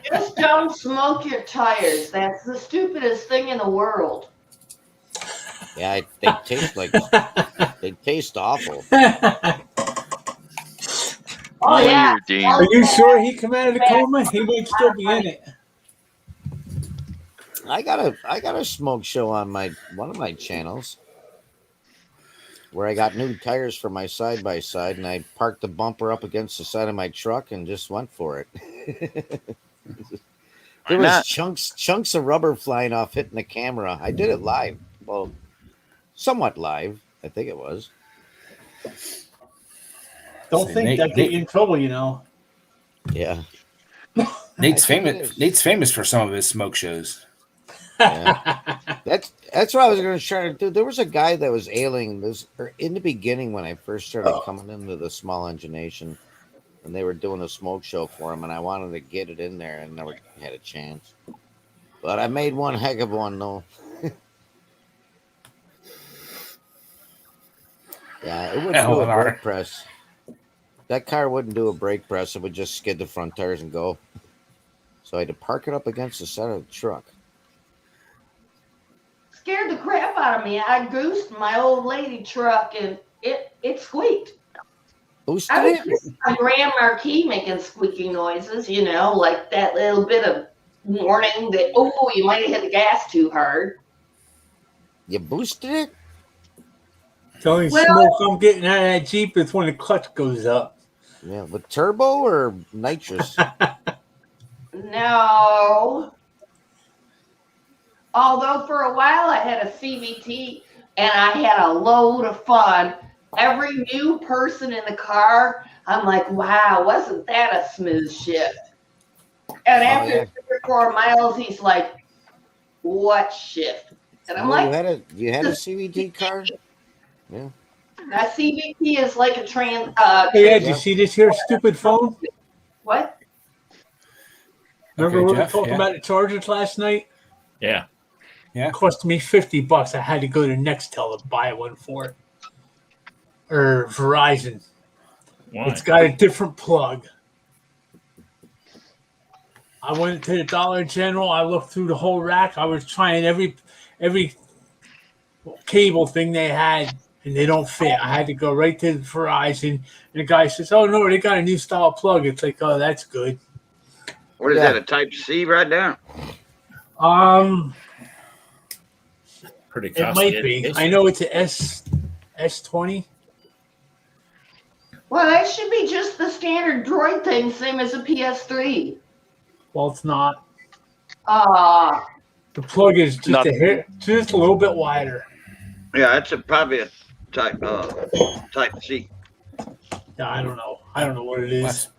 Speaker 3: Just don't smoke your tires. That's the stupidest thing in the world.
Speaker 9: Yeah, they taste like they taste awful.
Speaker 3: Oh yeah.
Speaker 6: Weird, Dean.
Speaker 10: Are you sure he come out of the coma? He might still be in it.
Speaker 9: I got a smoke show on one of my channels where I got new tires for my side by side, and I parked the bumper up against the side of my truck and just went for it. There was chunks of rubber flying off, hitting the camera. I did it live. Well, somewhat live, I think it was.
Speaker 10: Don't
Speaker 1: See,
Speaker 10: think
Speaker 1: Nate-
Speaker 10: that get you in trouble, you know.
Speaker 9: Yeah.
Speaker 1: Nate's
Speaker 9: I think it
Speaker 1: famous.
Speaker 9: is.
Speaker 1: Nate's famous for some of his smoke shows.
Speaker 9: Yeah. That's what I was going to try to do. There was a guy that was ailing this in the beginning when I first started coming into the small engination, and they were doing a smoke show for him, and I wanted to get it in there and never had a chance. But I made one heck of one though. Yeah, it wouldn't do a
Speaker 1: Eleanor.
Speaker 9: brake press. That car wouldn't do a brake press. It would just skid the front tires and go. So I had to park it up against the side of the truck.
Speaker 3: Scared the crap out of me. I goosed my old lady truck and it squeaked.
Speaker 9: Boosted
Speaker 3: I was
Speaker 9: it?
Speaker 3: just a Grand Marquis making squeaky noises, you know, like that little bit of warning that, oh, you might have hit the gas too hard.
Speaker 9: You boosted it?
Speaker 10: The only
Speaker 3: Well-
Speaker 10: smoke I'm getting out of that Jeep is when the clutch goes up.
Speaker 9: Yeah, with turbo or nitrous?
Speaker 3: No. Although for a while I had a CVT and I had a load of fun. Every new person in the car, I'm like, wow, wasn't that a smooth shift? And after
Speaker 9: yeah.
Speaker 3: 3 or 4 miles, he's like, what shift? And I'm
Speaker 9: Oh,
Speaker 3: like,
Speaker 9: you had a CVT car? Yeah.
Speaker 3: a CVT is like a trans.
Speaker 10: Hey, Ed, you see this here stupid phone?
Speaker 3: What?
Speaker 10: Remember
Speaker 1: Okay,
Speaker 10: we were
Speaker 1: Jeff,
Speaker 10: talking
Speaker 1: yeah.
Speaker 10: about the chargers last night?
Speaker 2: Yeah.
Speaker 1: Yeah.
Speaker 10: It cost me $50. I had to go to Nextel to buy one for it. Or Verizon.
Speaker 2: Why?
Speaker 10: It's got a different plug. I went to the Dollar General. I looked through the whole rack. I was trying every cable thing they had, and they don't fit. I had to go right to Verizon, and the guy says, "Oh no, they got a new style plug." It's like, "Oh, that's good."
Speaker 4: What is
Speaker 9: Yeah.
Speaker 4: that? A Type C right there?
Speaker 2: Pretty
Speaker 10: It
Speaker 2: costly.
Speaker 10: might be.
Speaker 2: education.
Speaker 10: I know it's a S20.
Speaker 3: Well, that should be just the standard Droid thing, same as a PS3.
Speaker 10: Well, it's not.
Speaker 3: Uh,
Speaker 10: The plug is just
Speaker 6: Not-
Speaker 10: a hair, just a little bit wider.
Speaker 4: Yeah, that's probably a Type C.
Speaker 10: Yeah, I don't know. I don't know what it is.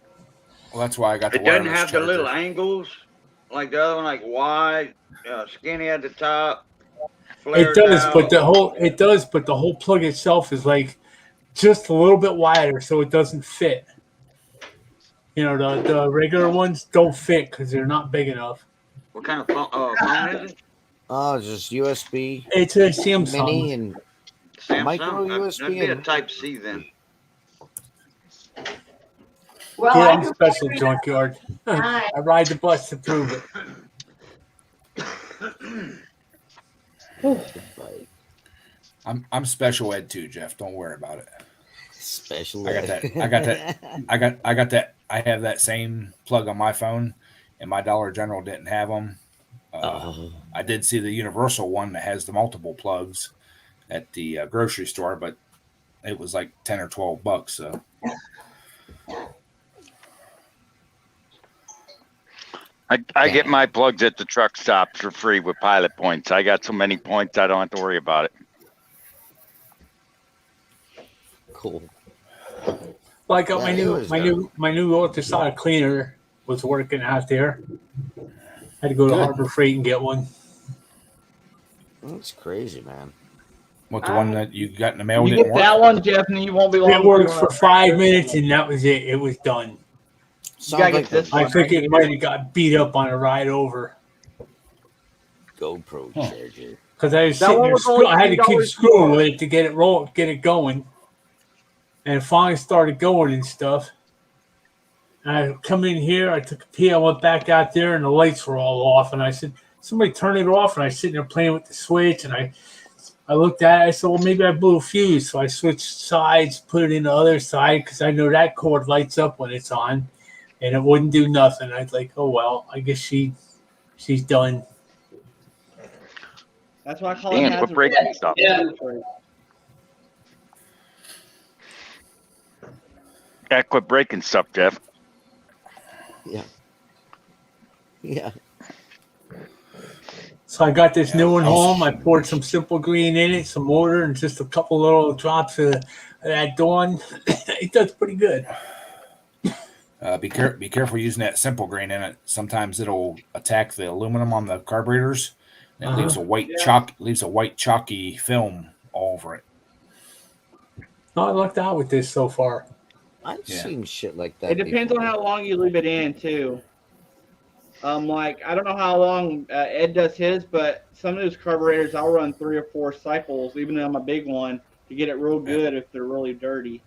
Speaker 1: That's why I got the
Speaker 4: It doesn't
Speaker 1: wireless
Speaker 4: have the little
Speaker 1: charger.
Speaker 4: angles like the other one, like wide, skinny at the top.
Speaker 10: It
Speaker 4: flares
Speaker 10: does,
Speaker 4: out.
Speaker 10: but the whole plug itself is like just a little bit wider, so it doesn't fit. You know, the regular ones don't fit because they're not big enough.
Speaker 4: What kind of phone is it?
Speaker 9: Oh, it's just USB
Speaker 10: It's a Samsung.
Speaker 9: mini and
Speaker 4: Samsung?
Speaker 9: Micro
Speaker 4: That'd
Speaker 9: USB
Speaker 4: be a
Speaker 9: and-
Speaker 4: Type C then.
Speaker 3: well,
Speaker 10: Yeah,
Speaker 3: I
Speaker 10: I'm
Speaker 3: can
Speaker 10: special
Speaker 3: figure it
Speaker 10: junkyard.
Speaker 3: out.
Speaker 10: I ride the bus to prove it.
Speaker 1: I'm special ed too, Jeff. Don't worry about it.
Speaker 9: special.
Speaker 1: I got that. I have that same plug on my phone, and my Dollar General didn't have them.
Speaker 9: Oh.
Speaker 1: I did see the universal one that has the multiple plugs at the grocery store, but it was like $10 or $12. So
Speaker 6: I get my plugs at the truck stops for free with pilot points. I got so many points I don't have to worry about it.
Speaker 9: Cool.
Speaker 10: Well, I got
Speaker 9: Yeah, it was,
Speaker 10: my new ultrasonic cleaner was working out there. I had to go to
Speaker 1: Good.
Speaker 10: Harbor Freight and get one.
Speaker 9: That's crazy, man.
Speaker 1: What, the one that you got in the mail
Speaker 8: You
Speaker 1: didn't
Speaker 8: get
Speaker 1: work?
Speaker 8: that one, Jeff, and you won't be long.
Speaker 10: It
Speaker 8: before you
Speaker 10: worked
Speaker 8: wanna
Speaker 10: for 5 minutes, and that was it. It was done.
Speaker 8: You gotta
Speaker 9: Sounds
Speaker 8: get
Speaker 9: like
Speaker 8: this
Speaker 9: the
Speaker 10: I
Speaker 8: one.
Speaker 10: think
Speaker 8: right
Speaker 10: it
Speaker 8: here.
Speaker 10: might have got beat up on a ride over
Speaker 9: GoPro charger.
Speaker 10: because I was
Speaker 8: That
Speaker 10: sitting
Speaker 8: one
Speaker 10: there.
Speaker 8: was only
Speaker 10: I had to keep
Speaker 8: $3
Speaker 10: screwing
Speaker 8: more.
Speaker 10: with it to get it going, and it finally started going and stuff. And I come in here, I took a pee, I went back out there, and the lights were all off. And I said, "Somebody turn it off." And I was sitting there playing with the switch, and I looked at it. I said, "Well, maybe I blew a fuse." So I switched sides, put it in the other side because I know that cord lights up when it's on, and it wouldn't do nothing. I was like, "Oh well, I guess she's done."
Speaker 8: That's why I call it
Speaker 6: Damn, quit
Speaker 8: hazard.
Speaker 6: breaking stuff.
Speaker 3: Yeah.
Speaker 6: Gotta quit breaking stuff, Jeff.
Speaker 9: Yeah. Yeah.
Speaker 10: So I got this new one home. I poured some Simple Green in it, some water, and just a couple little drops of that Dawn. It does pretty good.
Speaker 1: Be careful using that Simple Green in it. Sometimes it'll attack the aluminum on the carburetors. And it leaves a white chalky film all over it.
Speaker 10: I lucked out with this so far.
Speaker 9: I've seen shit like that.
Speaker 8: It depends on how long you leave it in too. Like I don't know how long Ed does his, but some of those carburetors I'll run 3 or 4 cycles, even on my big one, to get it real good if they're really dirty.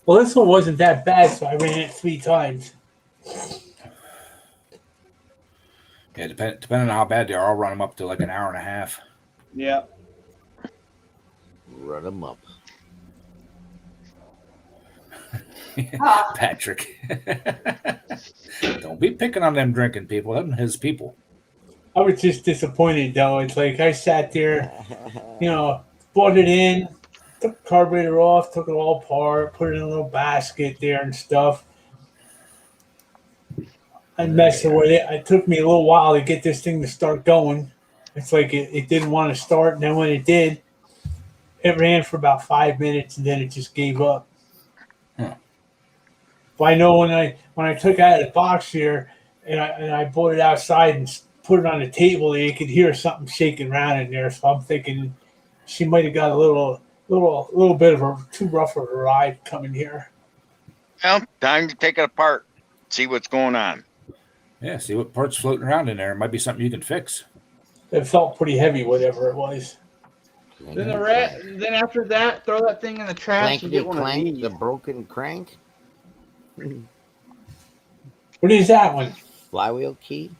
Speaker 10: Well, this one wasn't that bad, so I ran it 3 times.
Speaker 1: Yeah, depending on how bad they are, I'll run them up to like an hour and a half.
Speaker 8: Yeah.
Speaker 9: Run them up.
Speaker 1: Patrick. Don't be picking on them drinking people. Them his people.
Speaker 10: I was just disappointed, though. It's like I sat there, brought it in, took the carburetor off, took it all apart, put it in a little basket there and stuff. I messed with it. It took me a little while to get this thing to start going. It's like it didn't want to start, and then when it did, it ran for about 5 minutes, and then it just gave up. But I know when I took it out of the box here, and I brought it outside and put it on the table, you could hear something shaking around in there. So I'm thinking she might have got a little bit of a too rough of a ride coming here.
Speaker 6: Well, time to take it apart, see what's going on.
Speaker 1: Yeah, see what parts floating around in there. It might be something you can fix.
Speaker 10: It felt pretty heavy, whatever it was.
Speaker 8: Then after that, throw that thing in the trash and get one of
Speaker 9: Clankety
Speaker 8: these.
Speaker 9: clank, the broken crank.
Speaker 10: What is that one?
Speaker 9: Flywheel key.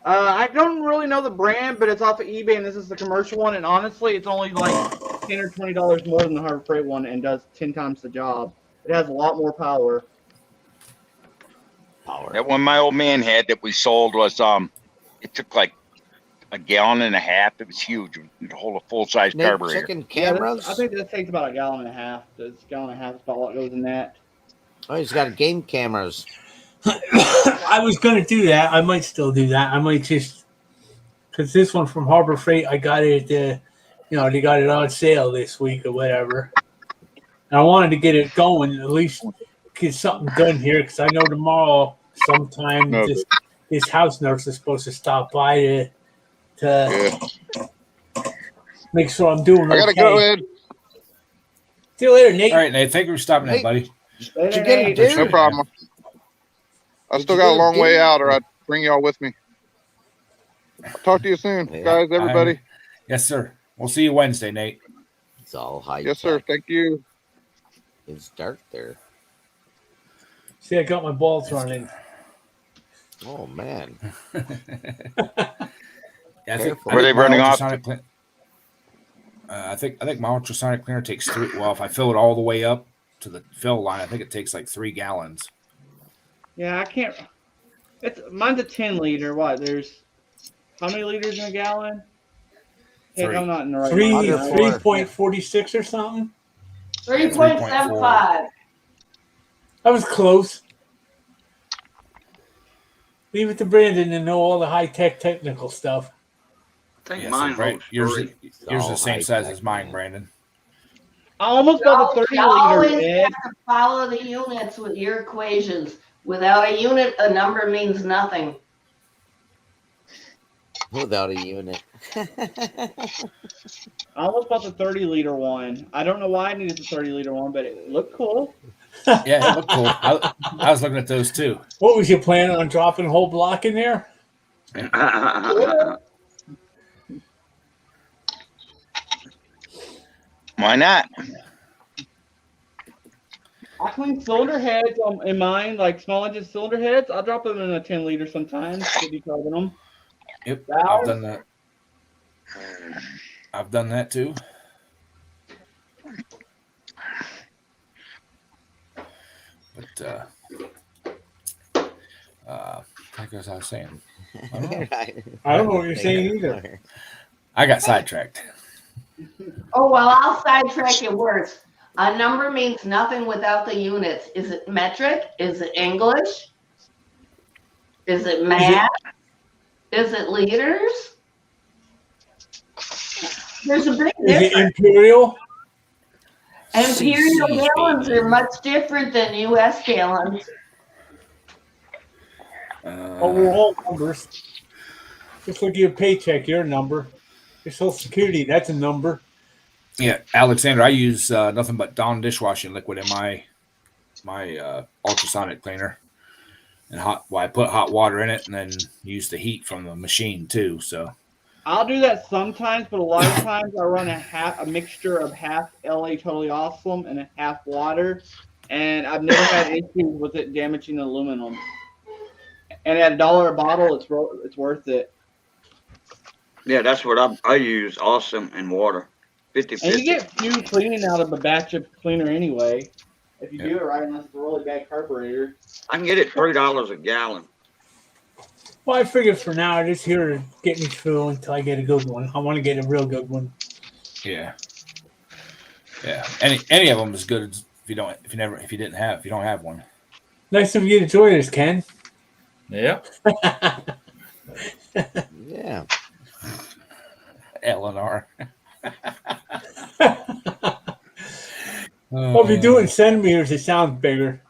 Speaker 8: I don't really know the brand, but it's off of eBay, and this is the commercial one. And honestly, it's only like $10 or $20 more than the Harbor Freight one, and does 10 times the job. It has a lot more power.
Speaker 6: That one my old man had that we sold was it took like a gallon and a half. It was huge to hold a full size carburetor.
Speaker 9: Checking
Speaker 8: Yeah,
Speaker 9: cameras.
Speaker 8: I think this takes about a gallon and a half. This gallon and a half is about what goes in that.
Speaker 9: Oh, he's got game cameras.
Speaker 10: I was going to do that. I might still do that. I might just, because this one from Harbor Freight, I got it at they got it on sale this week or whatever. And I wanted to get it going, at least get something done here, because I know tomorrow sometime this house nurse is supposed to stop by to make sure I'm doing okay.
Speaker 5: I gotta go, Ed.
Speaker 10: See you later, Nate.
Speaker 1: All right, Nate. Thank you for stopping in, buddy.
Speaker 9: Did you get it, dude?
Speaker 5: No problem. I still got a long way out, or I'd bring y'all with me. I'll talk to you soon, guys, everybody.
Speaker 1: Yes, sir. We'll see you Wednesday, Nate.
Speaker 9: It's all high.
Speaker 5: Yes, sir. Thank you.
Speaker 9: It's dark there.
Speaker 10: See, I got my balls running.
Speaker 9: Oh man.
Speaker 1: Yeah,
Speaker 6: Were they running off?
Speaker 1: I think my ultrasonic cleaner takes 3. Well, if I fill it all the way up to the fill line, I think it takes like 3 gallons.
Speaker 8: Yeah, I can't. Mine's a 10 liter. What? There's how many liters in a gallon? Heck,
Speaker 1: 3.
Speaker 8: I'm not in the right.
Speaker 10: 3.46 or something.
Speaker 3: 3.75.
Speaker 10: That was close. Leave it to Brandon to know all the high-tech technical stuff.
Speaker 4: I think
Speaker 1: Yeah,
Speaker 4: mine
Speaker 1: so
Speaker 4: holds
Speaker 1: yours
Speaker 4: 3.
Speaker 1: the same size as mine, Brandon.
Speaker 8: I almost bought a 30
Speaker 3: You always
Speaker 8: liter.
Speaker 3: have to follow the units with your equations. Without a unit, a number means nothing.
Speaker 9: without a unit.
Speaker 8: I almost bought the 30-liter one. I don't know why I needed the 30-liter one, but it looked cool.
Speaker 1: Yeah, it looked cool. I was looking at those too.
Speaker 10: What was your plan on dropping a whole block in there?
Speaker 6: Why not?
Speaker 8: I clean cylinder heads in mine, like small engine cylinder heads. I'll drop them in a 10-liter sometimes to decarbon them.
Speaker 1: Yep,
Speaker 8: Valves?
Speaker 1: I've done that. I've done that too. But like as I was saying, I don't know.
Speaker 10: I don't know what you're saying either.
Speaker 1: I got sidetracked.
Speaker 3: Oh, well, I'll sidetrack it worse. A number means nothing without the units. Is it metric? Is it English? Is it math? Is it liters? There's a big
Speaker 10: Is it
Speaker 3: difference.
Speaker 10: imperial?
Speaker 3: Imperial
Speaker 9: CC,
Speaker 3: gallons
Speaker 9: baby.
Speaker 3: are much different than U.S. gallons.
Speaker 10: Oh, we're all numbers. Just look at your paycheck, your number. Your Social Security, that's a number.
Speaker 1: Yeah, Alexander, I use nothing but Dawn dishwashing liquid in my ultrasonic cleaner, and I put hot water in it, and then use the heat from the machine too. So
Speaker 8: I'll do that sometimes, but a lot of times I run a mixture of half LA Totally Awesome and a half water, and I've never had issues with it damaging the aluminum. And at $1 a bottle, it's worth it.
Speaker 4: Yeah, that's what I use. Awesome and water, 50/50.
Speaker 8: And you get few cleaning out of a batch of cleaner anyway, if you do it right, unless it's a really bad carburetor.
Speaker 4: I can get it $3 a gallon.
Speaker 10: Well, I figured for now, I'm just here to get me through until I get a good one. I want to get a real good one.
Speaker 1: yeah. Any of them is good if you don't have one.
Speaker 10: Nice of you to join us, Ken.
Speaker 2: Yeah.
Speaker 9: Yeah.
Speaker 1: Eleanor.
Speaker 10: Well, if you do it in centimeters, it sounds bigger.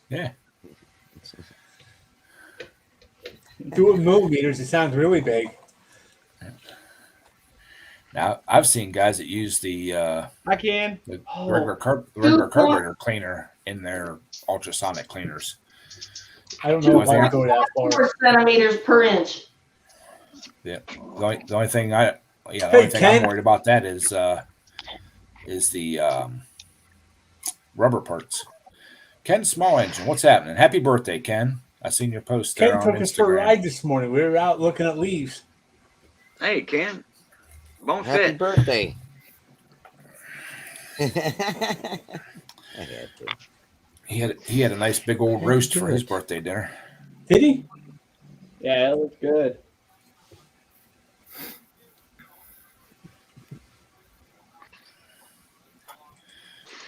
Speaker 1: Yeah.
Speaker 10: Do it in millimeters, it sounds really big.
Speaker 1: Now I've seen guys that use the
Speaker 8: I can.
Speaker 1: regular carburetor cleaner in their ultrasonic cleaners.
Speaker 10: I don't know if I would go that far.
Speaker 3: 4 centimeters per inch.
Speaker 1: Yeah. The only thing I'm
Speaker 10: Ken.
Speaker 1: worried about that is the rubber parts. Ken Small Engine, what's happening? Happy birthday, Ken. I seen your post there
Speaker 10: Ken
Speaker 1: on
Speaker 10: took us for a
Speaker 1: Instagram.
Speaker 10: ride this morning. We were out looking at leaves.
Speaker 4: Hey, Ken. Bon
Speaker 9: Happy
Speaker 4: fit.
Speaker 9: birthday. I had to.
Speaker 1: He had a nice big old roast for his birthday dinner.
Speaker 10: Did he?
Speaker 8: Yeah, it looks good.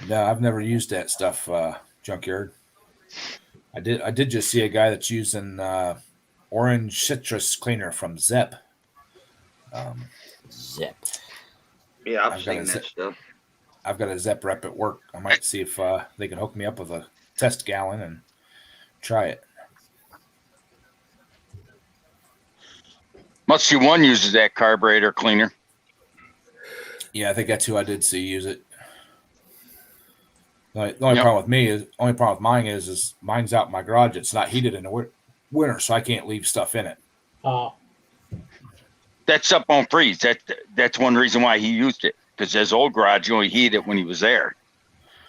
Speaker 1: No, I've never used that stuff, Junkyard. I did just see a guy that's using orange citrus cleaner from Zep.
Speaker 9: Zip.
Speaker 4: Yeah, I've
Speaker 1: I've got
Speaker 4: seen
Speaker 1: a
Speaker 4: that
Speaker 1: Zep.
Speaker 4: stuff.
Speaker 1: I've got a Zep rep at work. I might see if they can hook me up with a test gallon and try it.
Speaker 6: Must be one uses that carburetor cleaner.
Speaker 1: Yeah, I think that's who I did see use it. The only problem with mine is mine's out in my garage. It's not heated in the winter, so I can't leave stuff in it.
Speaker 6: That's up on freeze. That's one reason why he used it, because his old garage only heated it when he was there.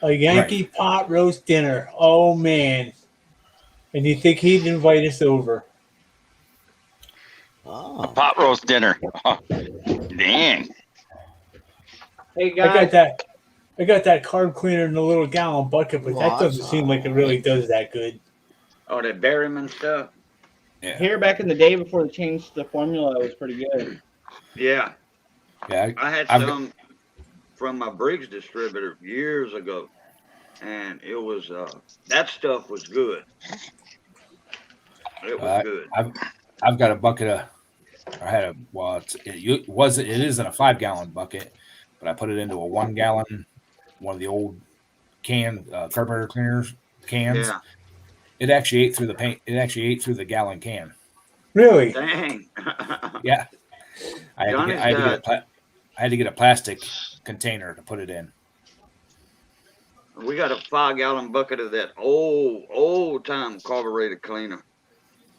Speaker 10: A Yankee pot roast dinner. Oh, man. And you think he'd invite us over?
Speaker 6: A pot roast dinner. Oh, dang.
Speaker 8: Hey, guys.
Speaker 10: I got that carb cleaner in a little gallon bucket, but that doesn't seem like it really does that good.
Speaker 4: Oh, that Berryman stuff.
Speaker 1: Yeah.
Speaker 8: Here back in the day before they changed the formula, it was pretty good.
Speaker 4: Yeah.
Speaker 1: Yeah.
Speaker 4: I had some from my Briggs distributor years ago, and it was that stuff was good. It was good.
Speaker 1: I've got a bucket of. I had a it is in a 5-gallon bucket, but I put it into a 1-gallon, one of the old can carburetor cleaners cans.
Speaker 4: Yeah.
Speaker 1: It actually ate through the paint. It actually ate through the gallon can.
Speaker 10: Really?
Speaker 4: Dang.
Speaker 1: Yeah, I had to
Speaker 4: Johnny's
Speaker 1: get I had to get
Speaker 4: got.
Speaker 1: I had to get a plastic container to put it in.
Speaker 4: We got a 5-gallon bucket of that old time carburetor cleaner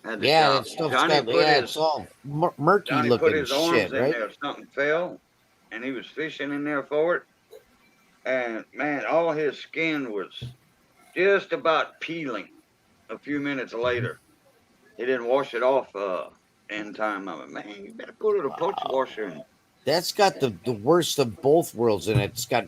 Speaker 4: at the
Speaker 9: Yeah,
Speaker 4: shop.
Speaker 9: that stuff's
Speaker 4: Johnny
Speaker 9: got,
Speaker 4: put
Speaker 9: yeah,
Speaker 4: his
Speaker 9: it's all murky
Speaker 4: Johnny put
Speaker 9: looking
Speaker 4: his arms
Speaker 9: shit,
Speaker 4: in
Speaker 9: right?
Speaker 4: there. Something fell, and he was fishing in there for it. And man, all his skin was just about peeling. A few minutes later, he didn't wash it off in time. I mean, man, you better go to the parts washer. And
Speaker 9: That's got the worst of both worlds in it. It's got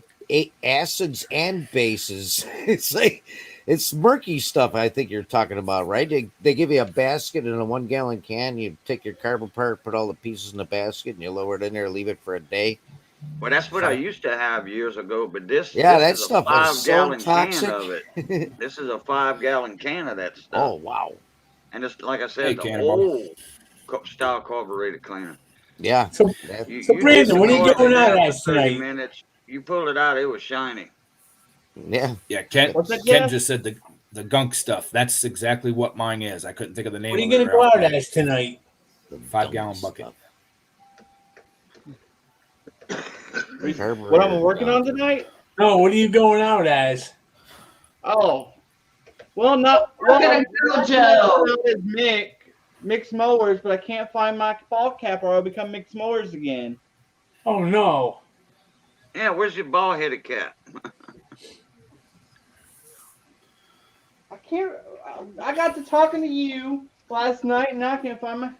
Speaker 9: acids and bases. It's like it's murky stuff. I think you're talking about, right? They give you a basket in a 1-gallon can. You take your carb apart, put all the pieces in the basket, and you lower it in there, leave it for a day.
Speaker 4: well, that's what I used to have years ago. But this
Speaker 9: Yeah,
Speaker 4: this
Speaker 9: that
Speaker 4: is a
Speaker 9: stuff was so
Speaker 4: 5-gallon can
Speaker 9: toxic.
Speaker 4: of it. This is a 5-gallon can of that stuff.
Speaker 9: Oh wow!
Speaker 4: And it's like I
Speaker 1: Hey,
Speaker 4: said, the
Speaker 1: Cannonball.
Speaker 4: old style carburetor cleaner.
Speaker 9: Yeah.
Speaker 10: So,
Speaker 9: That-
Speaker 4: You,
Speaker 10: so
Speaker 4: you
Speaker 10: Brandon, what are you
Speaker 4: discarded
Speaker 10: going
Speaker 4: it
Speaker 10: out
Speaker 4: after
Speaker 10: as
Speaker 4: 30
Speaker 10: tonight?
Speaker 4: minutes. You pulled it out, it was shiny.
Speaker 9: yeah.
Speaker 1: Yeah, Ken
Speaker 8: What's that,
Speaker 1: Ken
Speaker 8: Jeff?
Speaker 1: just said the gunk stuff. That's exactly what mine is. I couldn't think of the name
Speaker 10: What are you
Speaker 1: of it.
Speaker 10: going to
Speaker 1: right
Speaker 10: go
Speaker 1: off
Speaker 10: out
Speaker 1: my head.
Speaker 10: as tonight?
Speaker 9: The
Speaker 1: 5-gallon
Speaker 9: dumb
Speaker 1: bucket.
Speaker 9: stuff.
Speaker 8: What I'm working
Speaker 9: Carburetor
Speaker 8: on tonight?
Speaker 10: No, what are you going out as?
Speaker 8: Oh, well, not
Speaker 3: We're
Speaker 8: well.
Speaker 3: gonna go, Joe.
Speaker 8: Is mixed mowers, but I can't find my ball cap, or I'll become mixed mowers again.
Speaker 10: Oh no!
Speaker 4: Yeah, where's your bald headed cat?
Speaker 8: I can't. I got to talking to you last night, and I can't find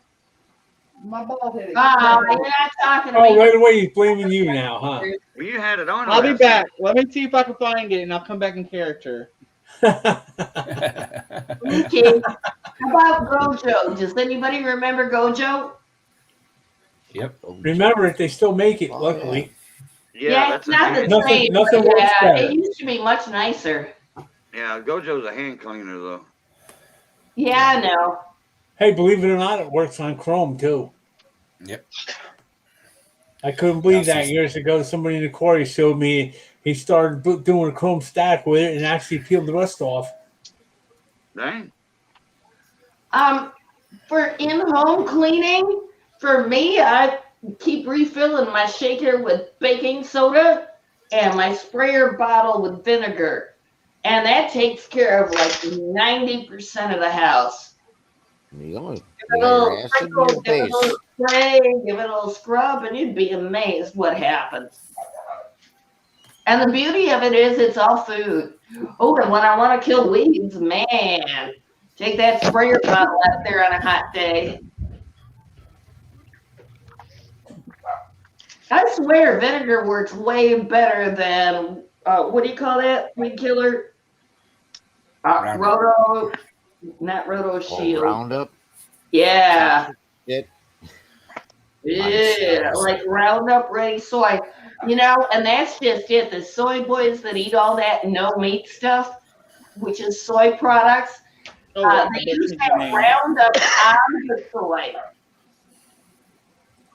Speaker 8: my ball headed.
Speaker 3: Oh, you're not talking to
Speaker 10: Oh,
Speaker 3: me.
Speaker 10: right away he's blaming you now, huh?
Speaker 4: Well, you had it on.
Speaker 8: I'll be
Speaker 4: last
Speaker 8: back.
Speaker 4: night.
Speaker 8: Let me see if I can find it, and I'll come back in character.
Speaker 3: Okay. How about Gojo? Does anybody remember Gojo?
Speaker 1: Yep.
Speaker 10: Remember it, they still make it,
Speaker 9: Oh,
Speaker 10: luckily.
Speaker 4: Yeah,
Speaker 3: it's
Speaker 4: that's a
Speaker 3: not the
Speaker 4: hand.
Speaker 10: Nothing-
Speaker 3: same.
Speaker 10: nothing
Speaker 3: but
Speaker 10: works
Speaker 3: yeah,
Speaker 10: better.
Speaker 3: it used to be much nicer.
Speaker 4: Yeah, Gojo's a hand cleaner though.
Speaker 3: Yeah, I know.
Speaker 10: Hey, believe it or not, it works on Chrome too.
Speaker 1: Yep.
Speaker 10: I couldn't believe
Speaker 1: Now,
Speaker 10: that
Speaker 1: since-
Speaker 10: years ago. Somebody in the quarry showed me he started doing a Chrome stack with it and actually peeled the rust off.
Speaker 4: Dang.
Speaker 3: For in-home cleaning, for me, I keep refilling my shaker with baking soda and my sprayer bottle with vinegar. And that takes care of like 90% of the house.
Speaker 9: You only
Speaker 3: Give
Speaker 9: you
Speaker 3: it a
Speaker 9: got
Speaker 3: little
Speaker 9: your acid in
Speaker 3: sprinkle,
Speaker 9: your
Speaker 3: give it a
Speaker 9: face.
Speaker 3: little spray, give it a little scrub, and you'd be amazed what happens. And the beauty of it is it's all food. Oh, and when I want to kill weeds, man, take that sprayer bottle out there on a hot day. I swear vinegar works way better than, what do you call that weed killer?
Speaker 1: Roundup.
Speaker 3: Roto, not Roto
Speaker 9: Oh,
Speaker 3: Shield.
Speaker 9: Roundup.
Speaker 3: Yeah.
Speaker 9: Shit.
Speaker 3: Yeah, like Roundup Ready soy, and that's just it. The soy boys that eat all that no meat stuff, which is soy products, they use that Roundup on the soy.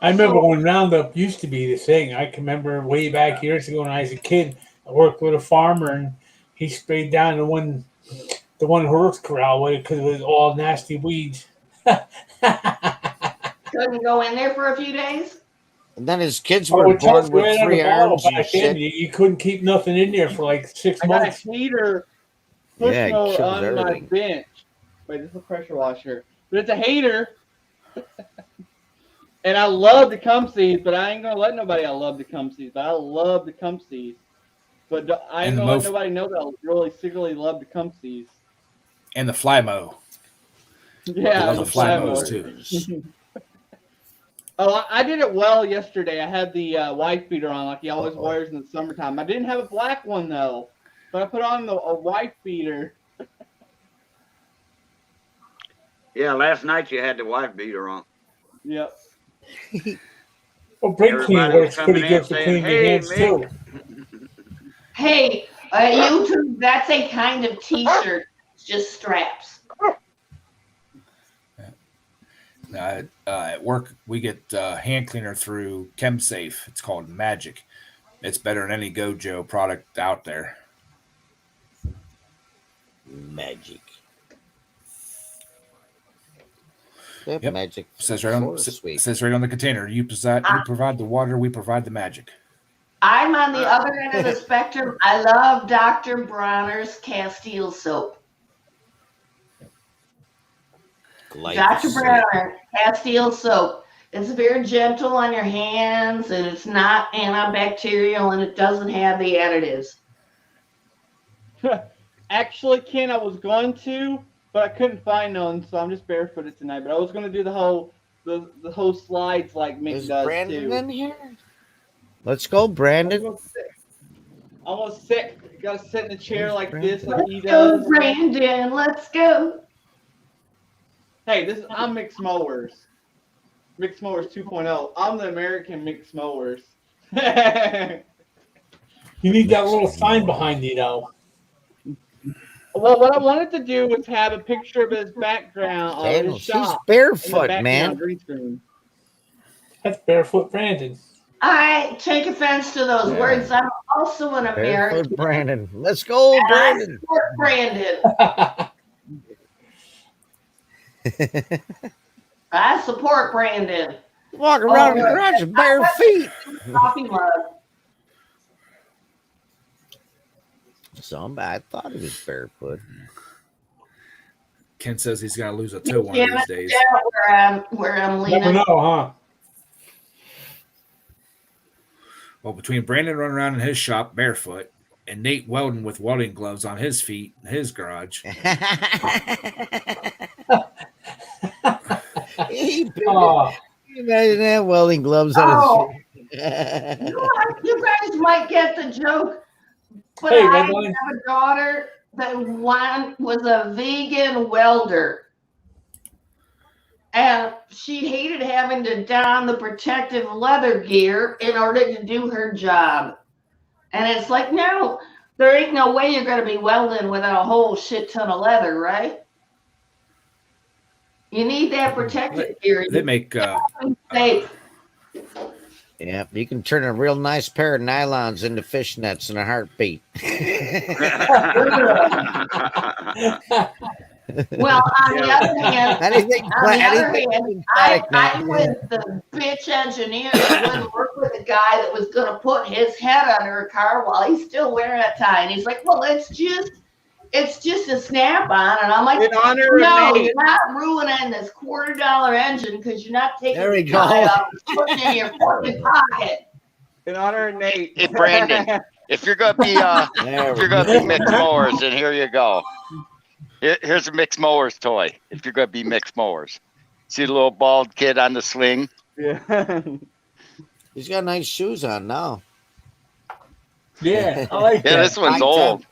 Speaker 10: I remember when Roundup used to be the thing. I can remember way back years ago when I was a kid. I worked with a farmer and he sprayed down the one horse corral with it because it was all nasty weeds.
Speaker 3: Couldn't go in there for a few days.
Speaker 9: And then his kids
Speaker 10: Oh,
Speaker 9: were
Speaker 10: it tells
Speaker 9: born
Speaker 10: right
Speaker 9: with
Speaker 10: on the
Speaker 9: 3
Speaker 10: bottle
Speaker 9: arms and
Speaker 10: back then.
Speaker 9: shit.
Speaker 10: You couldn't keep nothing in there for like 6
Speaker 8: I got a
Speaker 10: months.
Speaker 8: heater push
Speaker 9: Yeah, it
Speaker 8: mower
Speaker 9: kills
Speaker 8: on
Speaker 9: everything.
Speaker 8: my bench. Wait, this is a pressure washer, but it's a hater. And I love the Tecumsehs, but I ain't gonna let nobody. I love the Tecumsehs, but I love the Tecumsehs. But I ain't
Speaker 1: And the
Speaker 8: gonna let
Speaker 1: mof-
Speaker 8: nobody know that I really secretly love the Tecumsehs.
Speaker 1: And the fly mow.
Speaker 8: Yeah,
Speaker 1: love
Speaker 8: the
Speaker 1: the fly
Speaker 8: mower.
Speaker 1: mows too.
Speaker 8: Oh, I did it well yesterday. I had the wife beater on like he always wears in the summertime. I didn't have a black one though, but I put on a wife beater.
Speaker 4: Yeah, last night you had the wife beater on.
Speaker 8: Yep.
Speaker 10: Well, brake clean
Speaker 4: Everybody was
Speaker 10: works
Speaker 4: coming
Speaker 10: pretty
Speaker 4: in
Speaker 10: good for
Speaker 4: saying,
Speaker 10: cleaning your
Speaker 4: "Hey,
Speaker 10: hands too.
Speaker 4: Mick."
Speaker 3: Hey, YouTube, that's a kind of T-shirt. It's just straps.
Speaker 1: At work, we get hand cleaner through ChemSafe. It's called Magic. It's better than any Gojo product out there.
Speaker 9: Magic. They have
Speaker 1: Yep.
Speaker 9: magic.
Speaker 1: Says right on
Speaker 9: Forest Sweep.
Speaker 1: says right on the container. You provide the water, we provide the magic.
Speaker 3: I'm on the other end of the spectrum. I love Dr. Bronner's Castile soap. Dr.
Speaker 9: Glyphosate.
Speaker 3: Bronner Castile soap. It's very gentle on your hands, and it's not antibacterial, and it doesn't have the additives.
Speaker 8: Actually, Ken, I was going to, but I couldn't find none, so I'm just barefooted tonight. But I was going to do the whole slides like Mick
Speaker 9: Is
Speaker 8: does
Speaker 9: Brandon
Speaker 8: too.
Speaker 9: in here? Let's go, Brandon.
Speaker 8: Almost sit. You gotta sit in a chair like this, like
Speaker 3: Let's
Speaker 8: he
Speaker 3: go,
Speaker 8: does.
Speaker 3: Brandon. Let's go.
Speaker 8: Hey, I'm Mick Smowers. Mick Smowers 2.0. I'm the American Mick Smowers.
Speaker 10: You need that little sign behind you, though.
Speaker 8: Well, what I wanted to do was have a picture of his background on
Speaker 9: Daniel,
Speaker 8: his
Speaker 9: she's
Speaker 8: shop.
Speaker 9: barefoot,
Speaker 8: in the
Speaker 9: man.
Speaker 8: green screen.
Speaker 10: That's barefoot Brandon.
Speaker 3: I take offense to those
Speaker 9: Yeah.
Speaker 3: words. I'm also an American.
Speaker 9: Barefoot Brandon. Let's go,
Speaker 3: And I
Speaker 9: Brandon.
Speaker 3: support Brandon. I support Brandon.
Speaker 9: Walk around the garage with bare feet.
Speaker 3: Coffee mug.
Speaker 9: I thought he was barefoot.
Speaker 1: Ken says he's gonna lose a toe one of these days.
Speaker 3: Where I'm
Speaker 10: Never
Speaker 3: leaning.
Speaker 10: know, huh?
Speaker 1: Well, between Brandon running around in his shop barefoot and Nate welding with welding gloves on his feet in his garage.
Speaker 10: Oh,
Speaker 9: Imagine that welding gloves on
Speaker 3: Oh.
Speaker 9: his feet.
Speaker 3: You guys might get the joke, but
Speaker 10: Hey,
Speaker 3: I
Speaker 10: Red
Speaker 3: have
Speaker 10: Line.
Speaker 3: a daughter that one was a vegan welder. And she hated having to don the protective leather gear in order to do her job. And it's like, no, there ain't no way you're going to be welding without a whole shit ton of leather, right? You need that protective gear.
Speaker 1: They make
Speaker 3: Safe.
Speaker 9: Yeah, you can turn a real nice pair of nylons into fishnets in a heartbeat.
Speaker 3: Well, on the other hand,
Speaker 9: Anything,
Speaker 3: on the other
Speaker 9: anything
Speaker 3: hand,
Speaker 9: synthetic,
Speaker 3: I
Speaker 9: man.
Speaker 3: was the bitch engineer that wouldn't work with a guy that was going to put his head under a car while he's still wearing a tie. And he's like, well, it's just a snap-on. And I'm like,
Speaker 8: In honor of
Speaker 3: no,
Speaker 8: Nate.
Speaker 3: you're not ruining this $250 engine because you're not taking
Speaker 9: There we
Speaker 3: the tie
Speaker 9: go.
Speaker 3: off and putting it in your fucking pocket.
Speaker 8: In honor of Nate.
Speaker 6: Hey, Brandon, if you're gonna be
Speaker 9: There
Speaker 6: if
Speaker 9: we
Speaker 6: you're
Speaker 9: go.
Speaker 6: gonna be mixed mowers, then here you go. Here's a mixed mowers toy. If you're gonna be mixed mowers, see the little bald kid on the swing.
Speaker 8: Yeah.
Speaker 9: He's got nice shoes on now.
Speaker 10: yeah, I like
Speaker 6: Yeah,
Speaker 10: that.
Speaker 6: this one's
Speaker 9: High
Speaker 6: old.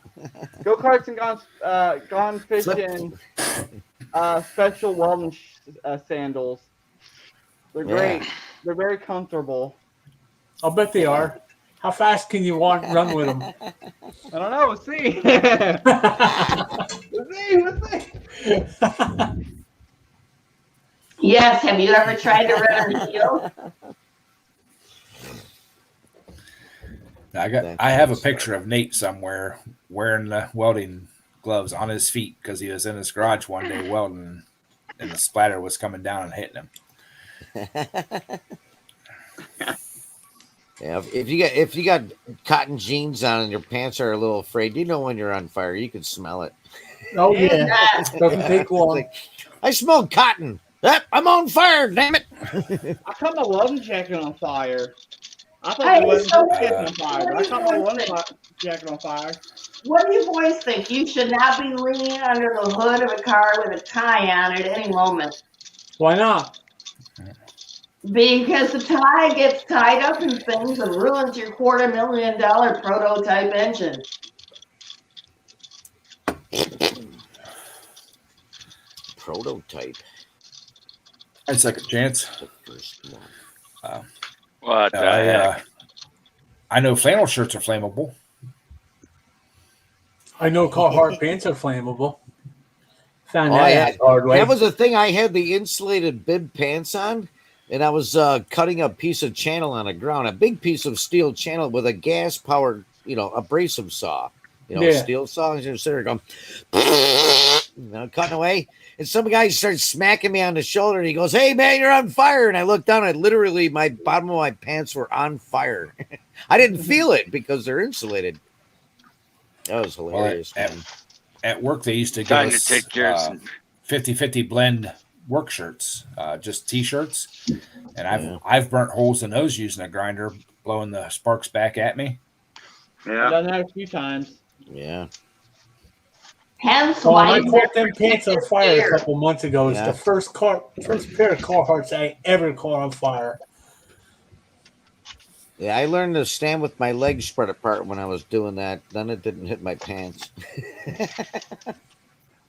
Speaker 8: Go karts and gone fishing. Special welding sandals. They're great. They're very comfortable.
Speaker 10: I'll bet they are. How fast can you run with them?
Speaker 8: I don't know. We'll see. We'll see.
Speaker 3: Yes, have you ever tried to run a heel?
Speaker 1: I have a picture of Nate somewhere wearing the welding gloves on his feet because he was in his garage one day welding, and the splatter was coming down and hitting him.
Speaker 9: Yeah, if you got cotton jeans on and your pants are a little frayed, you know when you're on fire. You can smell it.
Speaker 10: Oh yeah, doesn't take long.
Speaker 9: Like, I smell cotton. Yep, I'm on fire. Damn it!
Speaker 8: I caught my welding jacket on fire. I thought
Speaker 3: Hey,
Speaker 8: my welding
Speaker 3: so
Speaker 8: jacket on fire, but I caught my welding jacket on fire.
Speaker 3: What do you boys think? You should not be leaning under the hood of a car with a tie on at any moment.
Speaker 10: Why not?
Speaker 3: Because the tie gets tied up in things and ruins your $250,000 prototype engine.
Speaker 9: Prototype.
Speaker 1: And second chance.
Speaker 9: The first one.
Speaker 6: What the heck?
Speaker 1: I know flannel shirts are flammable.
Speaker 10: I know Carhartt pants are flammable. Found
Speaker 9: Oh,
Speaker 10: that
Speaker 9: yeah.
Speaker 10: out the hard way.
Speaker 9: That was the thing. I had the insulated bib pants on, and I was cutting a piece of channel on the ground, a big piece of steel channel with a gas-powered, abrasive saw. you know, steel saws. You're sitting there going, cutting away. And some guy starts smacking me on the shoulder and he goes, "Hey, man, you're on fire." And I looked down and literally my bottom of my pants were on fire. I didn't feel it because they're insulated. That was hilarious.
Speaker 1: At work, they used to give
Speaker 6: Time
Speaker 1: us
Speaker 6: to take care of some.
Speaker 1: 50-50 blend work shirts, just T-shirts. And I've burnt holes in those using a grinder, blowing the sparks back at me.
Speaker 8: Yeah. I've done that a few times.
Speaker 9: Yeah.
Speaker 3: Hence
Speaker 10: When
Speaker 3: why
Speaker 10: I caught them pants on fire a couple months ago, it's the first pair of Carhartts I ever caught on fire.
Speaker 9: Yeah, I learned to stand with my legs spread apart when I was doing that. Then it didn't hit my pants.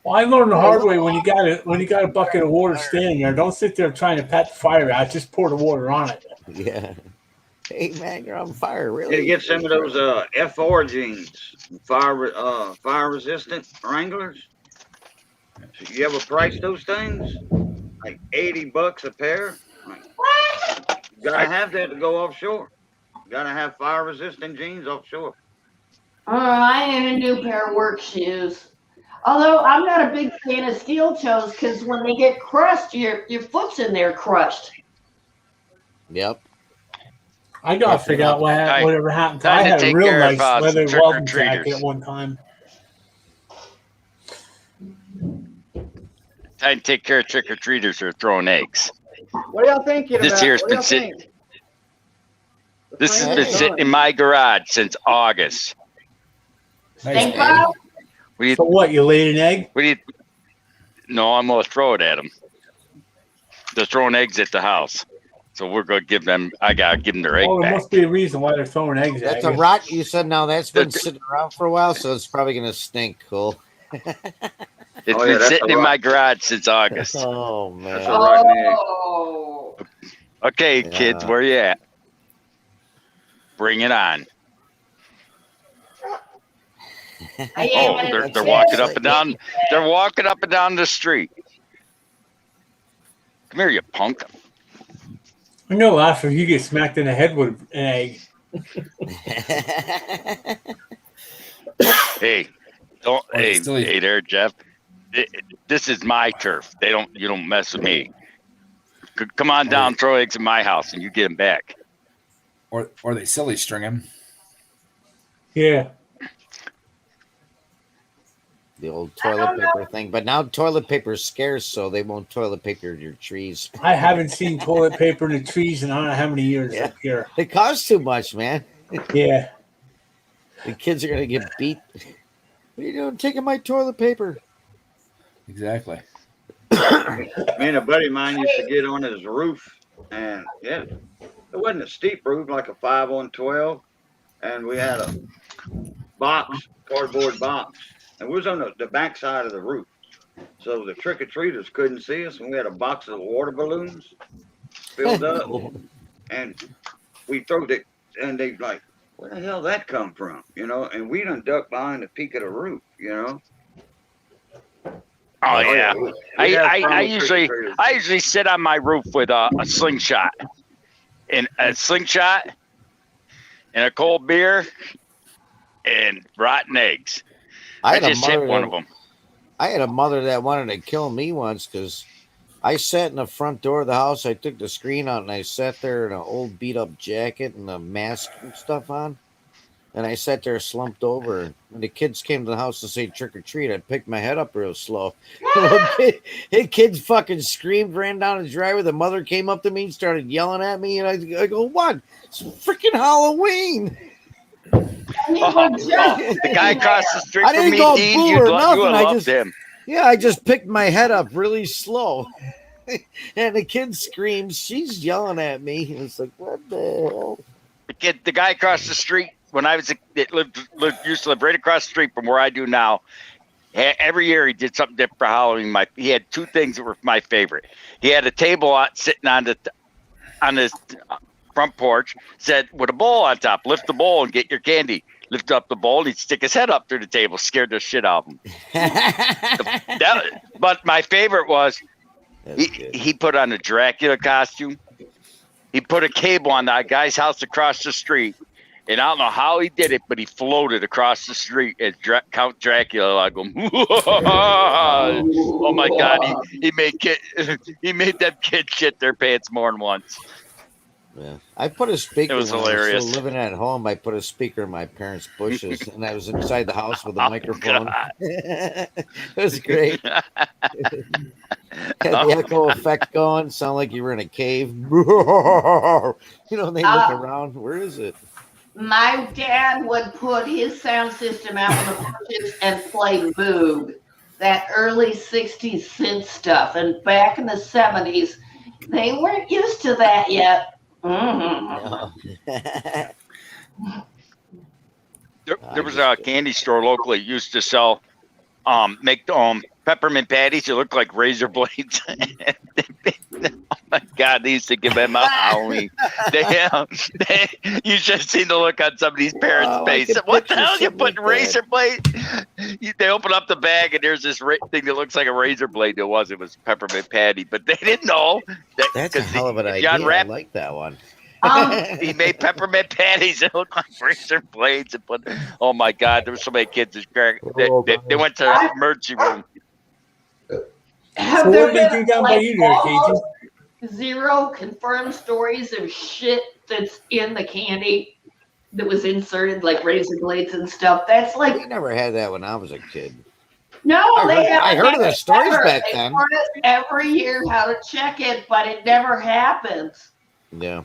Speaker 10: Well, I learned the hard way when you got a bucket of water standing there. Don't sit there trying to pat the fire out. Just pour the water on it.
Speaker 9: Yeah. Hey man, you're on fire, really?
Speaker 4: You get some of those F4 jeans, fire resistant Wranglers. So you ever price those things? Like $80 a pair. You gotta have that to go offshore. You gotta have fire resistant jeans offshore.
Speaker 3: I need a new pair of work shoes. Although I'm not a big fan of steel toes because when they get crushed, your foot's in there crushed.
Speaker 9: Yep.
Speaker 10: I gotta figure out whatever happened. I had a real nice leather welcome jacket at one time.
Speaker 6: Time to take care of trick-or-treaters who are throwing eggs.
Speaker 8: What are y'all thinking about?
Speaker 6: This year's been sitting. This has been sitting in my garage since August.
Speaker 3: Thank God.
Speaker 10: So what? You laid an egg?
Speaker 6: No, I'm gonna throw it at them. They're throwing eggs at the house, so we're gonna give them. I gotta give them their egg
Speaker 10: there
Speaker 6: back.
Speaker 10: must be a reason why they're throwing eggs.
Speaker 9: That's a rot. You said now that's been sitting around for a while, so it's probably gonna stink. Cool.
Speaker 6: It's been sitting in my garage since August.
Speaker 9: Oh man.
Speaker 3: Oh.
Speaker 6: Okay, kids, where you at? Bring it on. They're walking up and down. They're walking up and down the street. Come here, you punk.
Speaker 10: I'm gonna laugh if you get smacked in the head with an egg.
Speaker 6: Hey, don't. Hey there, Jeff. This is my turf. You don't mess with me. Come on down, throw eggs in my house, and you get them back.
Speaker 1: Or they silly string him.
Speaker 10: Yeah.
Speaker 9: The old toilet paper thing, but now toilet paper is scarce, so they won't toilet paper your trees.
Speaker 10: I haven't seen toilet paper in the trees in I don't know how many years up here.
Speaker 9: It costs too much, man.
Speaker 10: Yeah.
Speaker 9: The kids are gonna get beat. What are you doing taking my toilet paper?
Speaker 1: Exactly.
Speaker 4: Me and a buddy of mine used to get on his roof, and it wasn't a steep roof, like a 5-on-12, and we had a cardboard box, and we was on the back side of the roof, so the trick-or-treaters couldn't see us, and we had a box of water balloons filled up, and we threw it, and they like, where the hell that come from, and we done ducked behind the peak of the roof,
Speaker 6: Oh yeah, I usually sit on my roof with a slingshot, and a cold beer, and rotten eggs. I just hit one of them.
Speaker 9: I had a mother that wanted to kill me once because I sat in the front door of the house. I took the screen out and I sat there in an old beat up jacket and a mask and stuff on. And I sat there slumped over. When the kids came to the house to say trick or treat, I picked my head up real slow. The kids fucking screamed, ran down the driveway. The mother came up to me and started yelling at me. And I go, what? It's freaking Halloween.
Speaker 6: The guy across the street
Speaker 9: I didn't
Speaker 6: from
Speaker 9: go
Speaker 6: me,
Speaker 9: boo
Speaker 6: Dean,
Speaker 9: or
Speaker 6: you
Speaker 9: nothing.
Speaker 6: loved him.
Speaker 9: Yeah, I just picked my head up really slow. And the kid screams. She's yelling at me. It's like, what the hell?
Speaker 6: The guy across the street, when I was used to live right across the street from where I do now. Every year he did something different for Halloween. He had two things that were my favorite. He had a table sitting on his front porch, said with a bowl on top, lift the bowl and get your candy. Lift up the bowl, and he'd stick his head up through the table, scared the shit out of him. But my favorite was he put on a Dracula costume. He put a cable on that guy's house across the street, And I don't know how he did it, but he floated across the street as Count Dracula. I go, oh my God! He made them kids shit their pants more than once.
Speaker 9: Yeah, I put a speaker.
Speaker 6: It was
Speaker 9: when
Speaker 6: hilarious.
Speaker 9: I was still living at home. I put a speaker in my parents' bushes, and I was inside the house with a microphone. It was great. Had the echo effect going. Sound like you were in a cave. You know, and they look around. Where is it?
Speaker 3: My dad would put his sound system out in the porches and play Moog, that early 60s synth stuff. And back in the 70s, they weren't used to that yet.
Speaker 9: No.
Speaker 6: There was a candy store locally used to sell, make peppermint patties. It looked like razor blades. Oh my God, they used to give them out Halloween. You should have seen the look on some of these parents' face. What the hell? You putting razor blade? They open up the bag and there's this thing that looks like a razor blade. It was peppermint patty, but they didn't know.
Speaker 9: That's a hell of an idea. I like that one.
Speaker 6: He made peppermint patties that looked like razor blades and put. Oh my God, there were so many kids. They went to the emergency room.
Speaker 3: Have there been like 0 confirmed stories of shit that's in the candy that was inserted, like razor blades and stuff? That's like
Speaker 9: We never had that when I was a kid.
Speaker 3: no,
Speaker 9: I heard of the stories back
Speaker 3: they
Speaker 9: then.
Speaker 3: taught us every year how to check it, but it never happens.
Speaker 9: Yeah.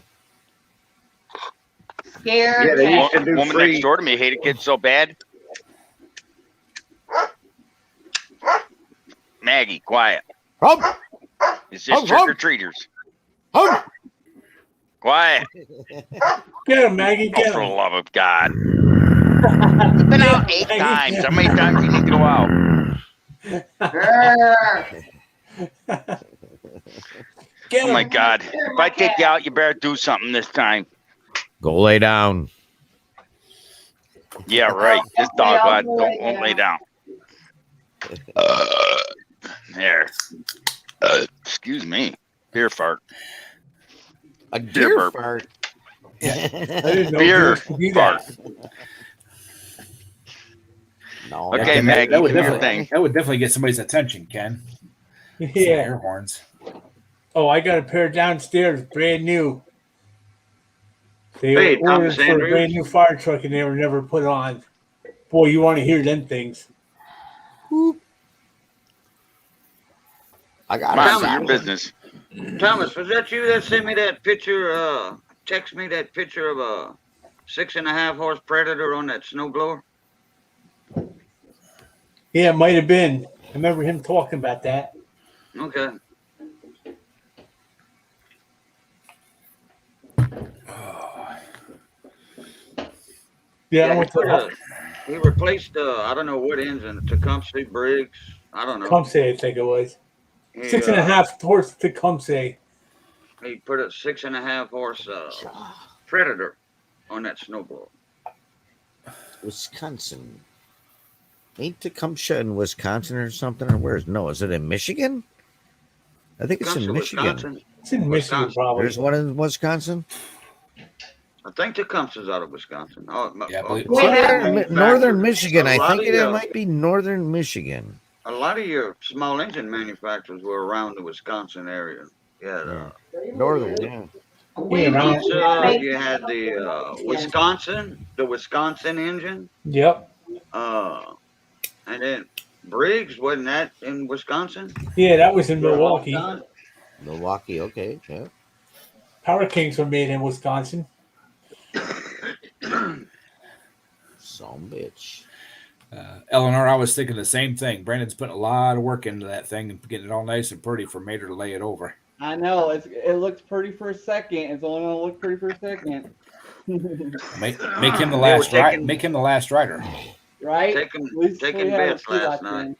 Speaker 3: Scared.
Speaker 4: Yeah, they used to do
Speaker 6: Woman
Speaker 4: free.
Speaker 6: next door to me hated kids so bad. Maggie, quiet. It's just trick or treaters. Quiet.
Speaker 10: Get him, Maggie.
Speaker 6: Oh,
Speaker 10: Get
Speaker 6: for the
Speaker 10: him.
Speaker 6: love of God. You've been out 8 times. How many times do you need to go out?
Speaker 10: Get
Speaker 6: Oh
Speaker 10: him.
Speaker 6: my God. If I take you out, you better do something this time.
Speaker 9: Go lay down.
Speaker 6: Yeah, right. This dog won't lay down. There. Excuse me. Beer fart.
Speaker 9: A
Speaker 6: Beer
Speaker 9: deer
Speaker 6: burp.
Speaker 9: fart.
Speaker 10: I didn't know
Speaker 6: Beer
Speaker 10: deers could do that.
Speaker 6: fart.
Speaker 9: No.
Speaker 6: Okay, Maggie,
Speaker 1: that would
Speaker 6: do your
Speaker 1: definitely
Speaker 6: thing.
Speaker 1: that would definitely get somebody's attention, Ken. Some
Speaker 10: Yeah.
Speaker 1: air horns.
Speaker 10: Oh, I got a pair downstairs, brand new. They
Speaker 4: Hey,
Speaker 10: were ordered
Speaker 4: Thomas
Speaker 10: for a
Speaker 4: Andrews.
Speaker 10: brand new fire truck and they were never put on. Boy, you want to hear them things.
Speaker 9: I got
Speaker 6: Mind
Speaker 9: a
Speaker 6: your business.
Speaker 4: Thomas, was that you that sent me that picture? Text me that picture of a 6.5 horse Predator on that snowblower.
Speaker 10: Yeah, it might have been. I remember him talking about that.
Speaker 4: Okay.
Speaker 10: Yeah, I went to
Speaker 4: He replaced I don't know what engine, Tecumseh Briggs. I don't know.
Speaker 10: Tecumseh, I think it was.
Speaker 4: He,
Speaker 10: 6.5 horse Tecumseh.
Speaker 4: He put a 6.5 horse Predator on that snowblower.
Speaker 9: Wisconsin. Ain't Tecumseh in Wisconsin or something? Or where's no? Is it in Michigan? I think it's in
Speaker 4: Tecumseh,
Speaker 9: Michigan.
Speaker 4: Wisconsin.
Speaker 10: It's in Michigan,
Speaker 4: Wisconsin.
Speaker 10: probably.
Speaker 9: There's one in Wisconsin.
Speaker 4: I think Tecumseh's out of Wisconsin.
Speaker 1: Yeah, I believe-
Speaker 9: Northern Michigan. I think it
Speaker 4: of
Speaker 9: might be Northern Michigan.
Speaker 4: a lot of your small engine manufacturers were around the Wisconsin area. Yeah.
Speaker 9: Northern, yeah.
Speaker 4: You had the Wisconsin engine.
Speaker 10: Yep.
Speaker 4: And then Briggs, wasn't that in Wisconsin?
Speaker 10: Yeah, that was in Milwaukee.
Speaker 9: Milwaukee, okay, yeah.
Speaker 10: Power Kings were made in Wisconsin.
Speaker 9: Some bitch.
Speaker 1: Eleanor, I was thinking the same thing. Brandon's putting a lot of work into that thing and getting it all nice and pretty for Mater to lay it over.
Speaker 8: I know it looks pretty for a second. It's only gonna look pretty for a second.
Speaker 1: Make him the last rider. Make him the last rider.
Speaker 8: Right?
Speaker 4: Taking bets last night.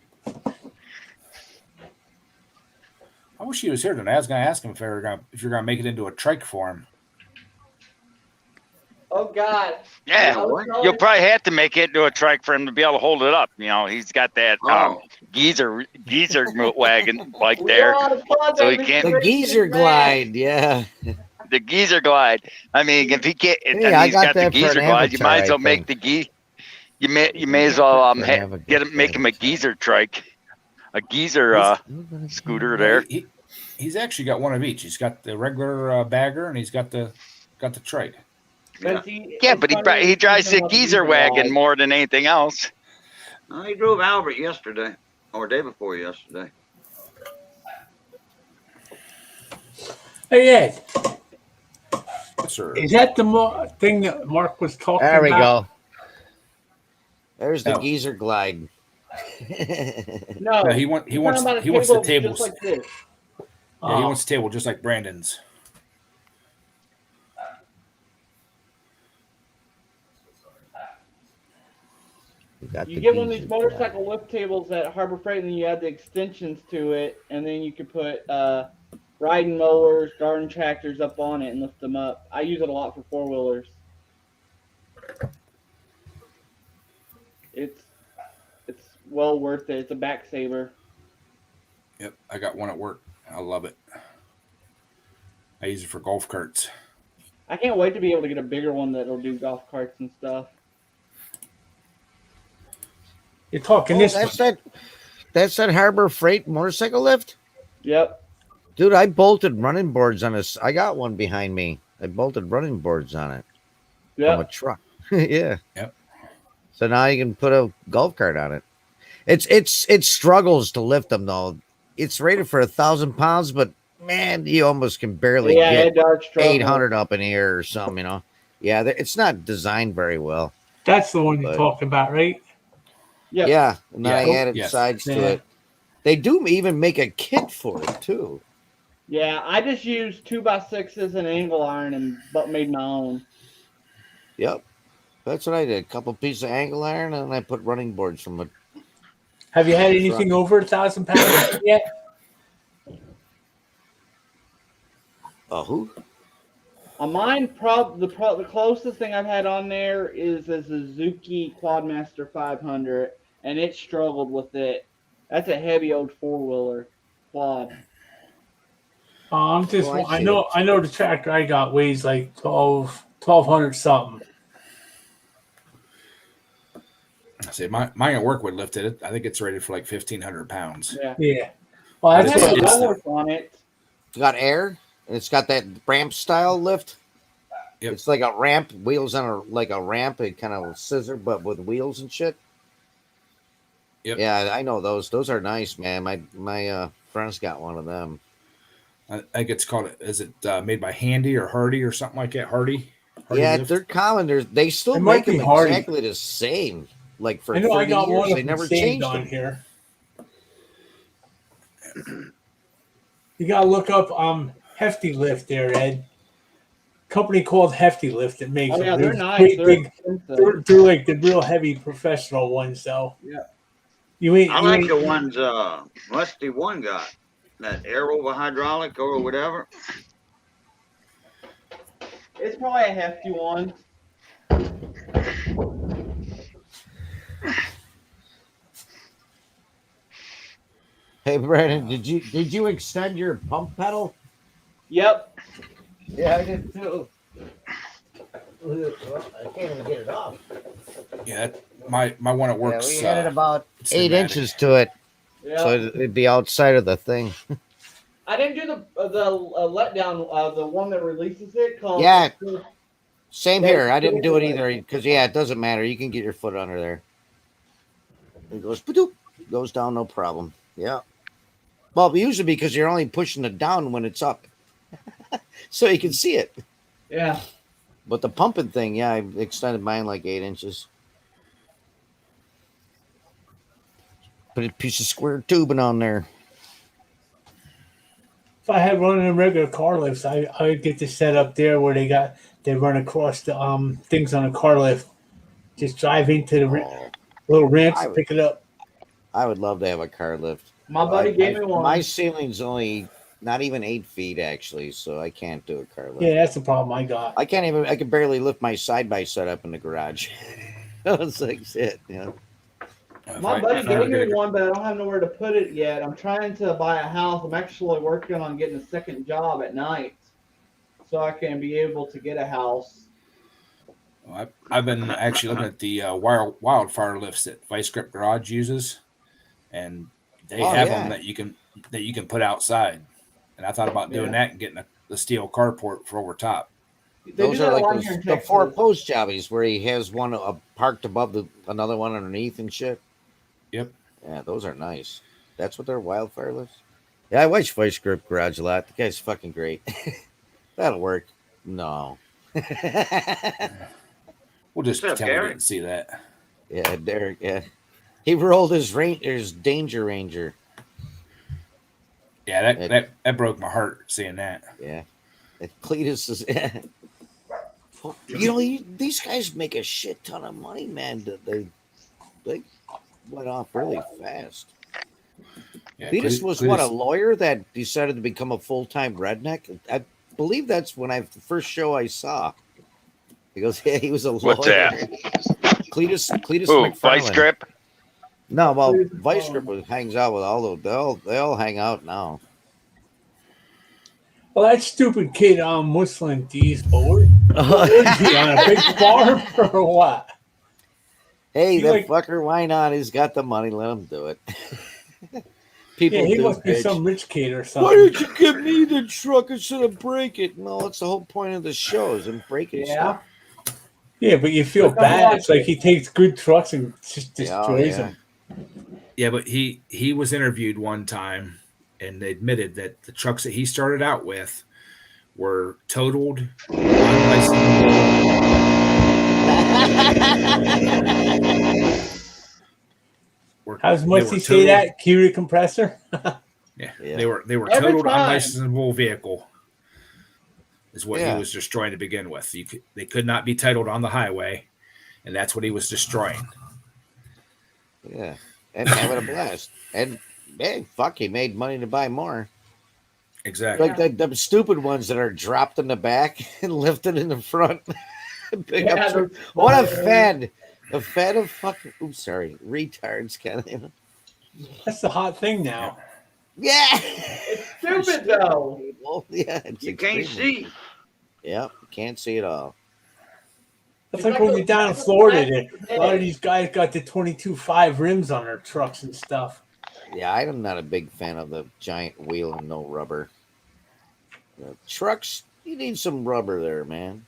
Speaker 1: I wish he was here tonight. I was going to ask him if you're going to make it into a trike for him.
Speaker 8: Oh God.
Speaker 6: Yeah, you'll probably have to make it into a trike for him to be able to hold it up. You know, he's got that geezer wagon like there, so he can't.
Speaker 9: The geezer glide, yeah.
Speaker 6: the geezer glide. I mean, if he can't,
Speaker 9: Hey,
Speaker 6: and
Speaker 9: I
Speaker 6: he's
Speaker 9: got
Speaker 6: got the
Speaker 9: that for an
Speaker 6: geezer glide, you might as
Speaker 9: avatar,
Speaker 6: well
Speaker 9: I
Speaker 6: make
Speaker 9: think.
Speaker 6: the You may as well
Speaker 9: For an
Speaker 6: make him a geezer trike, a geezer scooter
Speaker 1: Well,
Speaker 6: there.
Speaker 1: he's actually got one of each. He's got the regular bagger, and he's got the trike.
Speaker 4: Yeah.
Speaker 6: Yeah, but he drives the geezer wagon more than anything else.
Speaker 4: He drove Albert yesterday or day before yesterday.
Speaker 10: Hey Ed,
Speaker 1: Yes, sir.
Speaker 10: is that the thing that Mark was talking
Speaker 9: There we
Speaker 10: about?
Speaker 9: go. There's the
Speaker 1: No.
Speaker 9: geezer glide.
Speaker 8: No,
Speaker 1: No, he wants
Speaker 8: he's talking about a
Speaker 1: the
Speaker 8: table
Speaker 1: tables.
Speaker 8: just like this.
Speaker 1: Yeah, he wants the table just like Brandon's.
Speaker 8: You get one of these motorcycle lift tables at Harbor Freight, and then you add the extensions to it, and then you could put riding mowers, garden tractors up on it and lift them up. I use it a lot for four-wheelers. It's well worth it. It's a back saver.
Speaker 1: Yep, I got one at work. I love it. I use it for golf carts.
Speaker 8: I can't wait to be able to get a bigger one that'll do golf carts and stuff.
Speaker 10: You're talking this one.
Speaker 9: That's that Harbor Freight motorcycle lift?
Speaker 8: Yep.
Speaker 9: Dude, I bolted running boards on this. I got one behind me. I bolted running boards on it. From a truck. Yeah.
Speaker 1: Yep.
Speaker 9: So now you can put a golf cart on it. It struggles to lift them though. It's rated for 1,000 pounds, but man, you almost can barely get 800 up in here or something, you know. Yeah, it's not designed very well.
Speaker 10: That's the one you're talking about, right?
Speaker 8: Yep.
Speaker 9: Yeah, and then I added sides to it. They do even make a kit for it too.
Speaker 8: Yeah, I just used 2x6s and angle iron and made my own.
Speaker 9: Yep, that's what I did. A couple pieces of angle iron, and I put running boards from it.
Speaker 10: Have you had anything over 1,000 pounds yet?
Speaker 9: Who?
Speaker 8: On mine, the closest thing I've had on there is a Suzuki Quadmaster 500, and it struggled with it. That's a heavy old four-wheeler quad.
Speaker 10: I know the tractor I got weighs like 1,200 something.
Speaker 1: I say mine at work would lift it. I think it's rated for like 1,500 pounds.
Speaker 10: Yeah. Well, that's
Speaker 8: what it's on it.
Speaker 9: It's got air, and it's got that ramp style lift.
Speaker 1: Yep.
Speaker 9: It's like a ramp, wheels on like a ramp, it kind of scissor, but with wheels and shit.
Speaker 1: Yep.
Speaker 9: Yeah, I know those. Those are nice, man. My friend's got one of them.
Speaker 1: I think it's called. Is it made by Handy or Hardy or something like that? Hardy
Speaker 9: yeah,
Speaker 1: lift?
Speaker 9: they're common. They still make them exactly the same. Like for 30
Speaker 10: I got
Speaker 9: years,
Speaker 10: one
Speaker 9: they never changed
Speaker 10: on
Speaker 9: them.
Speaker 10: here. You gotta look up Hefty Lift there, Ed. Company called Hefty Lift that makes them.
Speaker 8: They're nice.
Speaker 10: They're like the real heavy professional ones, though.
Speaker 8: Yeah.
Speaker 4: I like the ones Rusty One got. That air over hydraulic or whatever.
Speaker 8: It's probably a hefty one.
Speaker 9: Hey Brandon, did you extend your pump pedal?
Speaker 8: Yep.
Speaker 9: Yeah, I did too. I can't even get it off.
Speaker 1: Yeah, my one at work.
Speaker 9: We added about 8 inches to it, so it'd be outside of the thing.
Speaker 8: I didn't do the letdown, the one that releases it.
Speaker 9: Yeah, same here. I didn't do it either because it doesn't matter. You can get your foot under there. It goes, goes down, no problem. Yeah. Well, usually because you're only pushing it down when it's up, so you can see it.
Speaker 8: Yeah.
Speaker 9: But the pumping thing, I extended mine like 8 inches. Put a piece of square tubing on there.
Speaker 10: If I had one of them regular car lifts, I would get this set up there where they run across the things on a car lift. Just drive into the little ramps and pick it up.
Speaker 9: I would love to have a car lift.
Speaker 8: My buddy gave me one.
Speaker 9: My ceiling's only not even 8 feet actually, so I can't do a car lift.
Speaker 10: Yeah, that's the problem I got.
Speaker 9: I can barely lift my side-by-side up in the garage. It's like shit, you know.
Speaker 8: My buddy gave me one, but I don't have nowhere to put it yet. I'm trying to buy a house. I'm actually working on getting a second job at night. so I can be able to get a house.
Speaker 1: I've been actually looking at the wildfire lifts that Vice Grip Garage uses, and they have them that you can put outside. And I thought about doing that and getting the steel carport for over top.
Speaker 9: Those are like the 4-post jobbies where he has one parked above another one underneath and shit.
Speaker 1: Yep.
Speaker 9: Yeah, those are nice. That's what they're wildfire lifts. Yeah, I watch Vice Grip Garage a lot. The guy's fucking great. That'll work. No.
Speaker 1: We'll just
Speaker 4: What's up,
Speaker 1: pretend we
Speaker 4: Gary?
Speaker 1: didn't see that.
Speaker 9: Yeah, Derek. Yeah, he rolled his Danger Ranger.
Speaker 1: Yeah, that broke my heart seeing that.
Speaker 9: Yeah, and Cletus is. These guys make a shit ton of money, man. They went off really fast.
Speaker 1: Yeah,
Speaker 9: Cletus was what, a lawyer that decided to become a full-time redneck? I believe that's when the first show I saw. He goes, yeah, he was a lawyer.
Speaker 6: What's that?
Speaker 9: Cletus
Speaker 6: Who?
Speaker 9: McFarlane.
Speaker 6: Vice Grip?
Speaker 9: No, well, Vice Grip hangs out with all of they all hang out now.
Speaker 10: Well, that stupid kid on Muslim D's board. What is he on a big farm or what?
Speaker 9: Hey, that fucker, why not? He's got the money. Let him do it. People
Speaker 10: he
Speaker 9: do,
Speaker 10: must be
Speaker 9: bitch.
Speaker 10: some rich kid or something.
Speaker 9: Why did you give me the truck instead of break it? No, that's the whole point of the show, is him breaking stuff.
Speaker 10: Yeah, but you feel bad. It's like he takes good trucks and just destroys them.
Speaker 1: Yeah, but he was interviewed one time and admitted that the trucks that he started out with were totaled,
Speaker 10: How much he say that? Curie compressor?
Speaker 1: Yeah, they were totaled unlicensable vehicle. Is what he was destroying to begin with. They could not be titled on the highway, and that's what he was destroying.
Speaker 9: Yeah, and having a blast. And hey, fuck, he made money to buy more.
Speaker 1: Exactly.
Speaker 9: Like the stupid ones that are dropped in the back and lifted in the front. What a fad! A fad of fucking. Oops, sorry, retards, kind of.
Speaker 10: That's the hot thing now.
Speaker 9: Yeah,
Speaker 8: it's stupid though.
Speaker 9: Yeah,
Speaker 4: you can't see.
Speaker 9: Yeah, can't see it all.
Speaker 10: That's like when you're down in Florida. A lot of these guys got the 22.5 rims on their trucks and stuff.
Speaker 9: Yeah, I'm not a big fan of the giant wheel and no rubber. Trucks, you need some rubber there, man.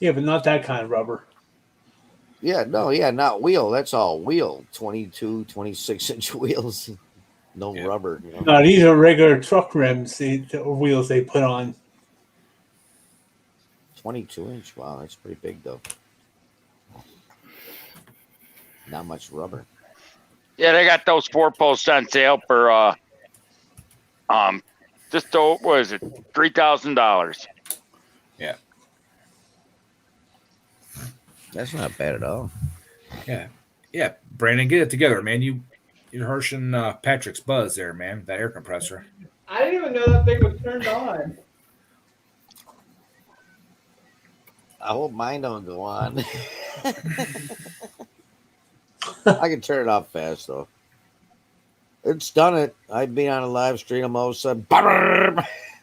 Speaker 10: Yeah, but not that kind of rubber.
Speaker 9: Yeah, not wheel. That's all wheel. 22, 26-inch wheels. No rubber. You know?
Speaker 10: No, these are regular truck rims, the wheels they put on.
Speaker 9: 22-inch. Wow, that's pretty big, though. Not much rubber.
Speaker 6: Yeah, they got those 4-posts on sale for just what is it, $3,000?
Speaker 1: Yeah,
Speaker 9: that's not bad at all.
Speaker 1: Yeah. Brandon, get it together, man. You're harshing Patrick's buzz there, man. That air compressor.
Speaker 8: I didn't even know that thing was turned on.
Speaker 9: I hope mine don't go on. I can turn it off fast, though. It's done it. I've been on a live stream. I'm all of a sudden,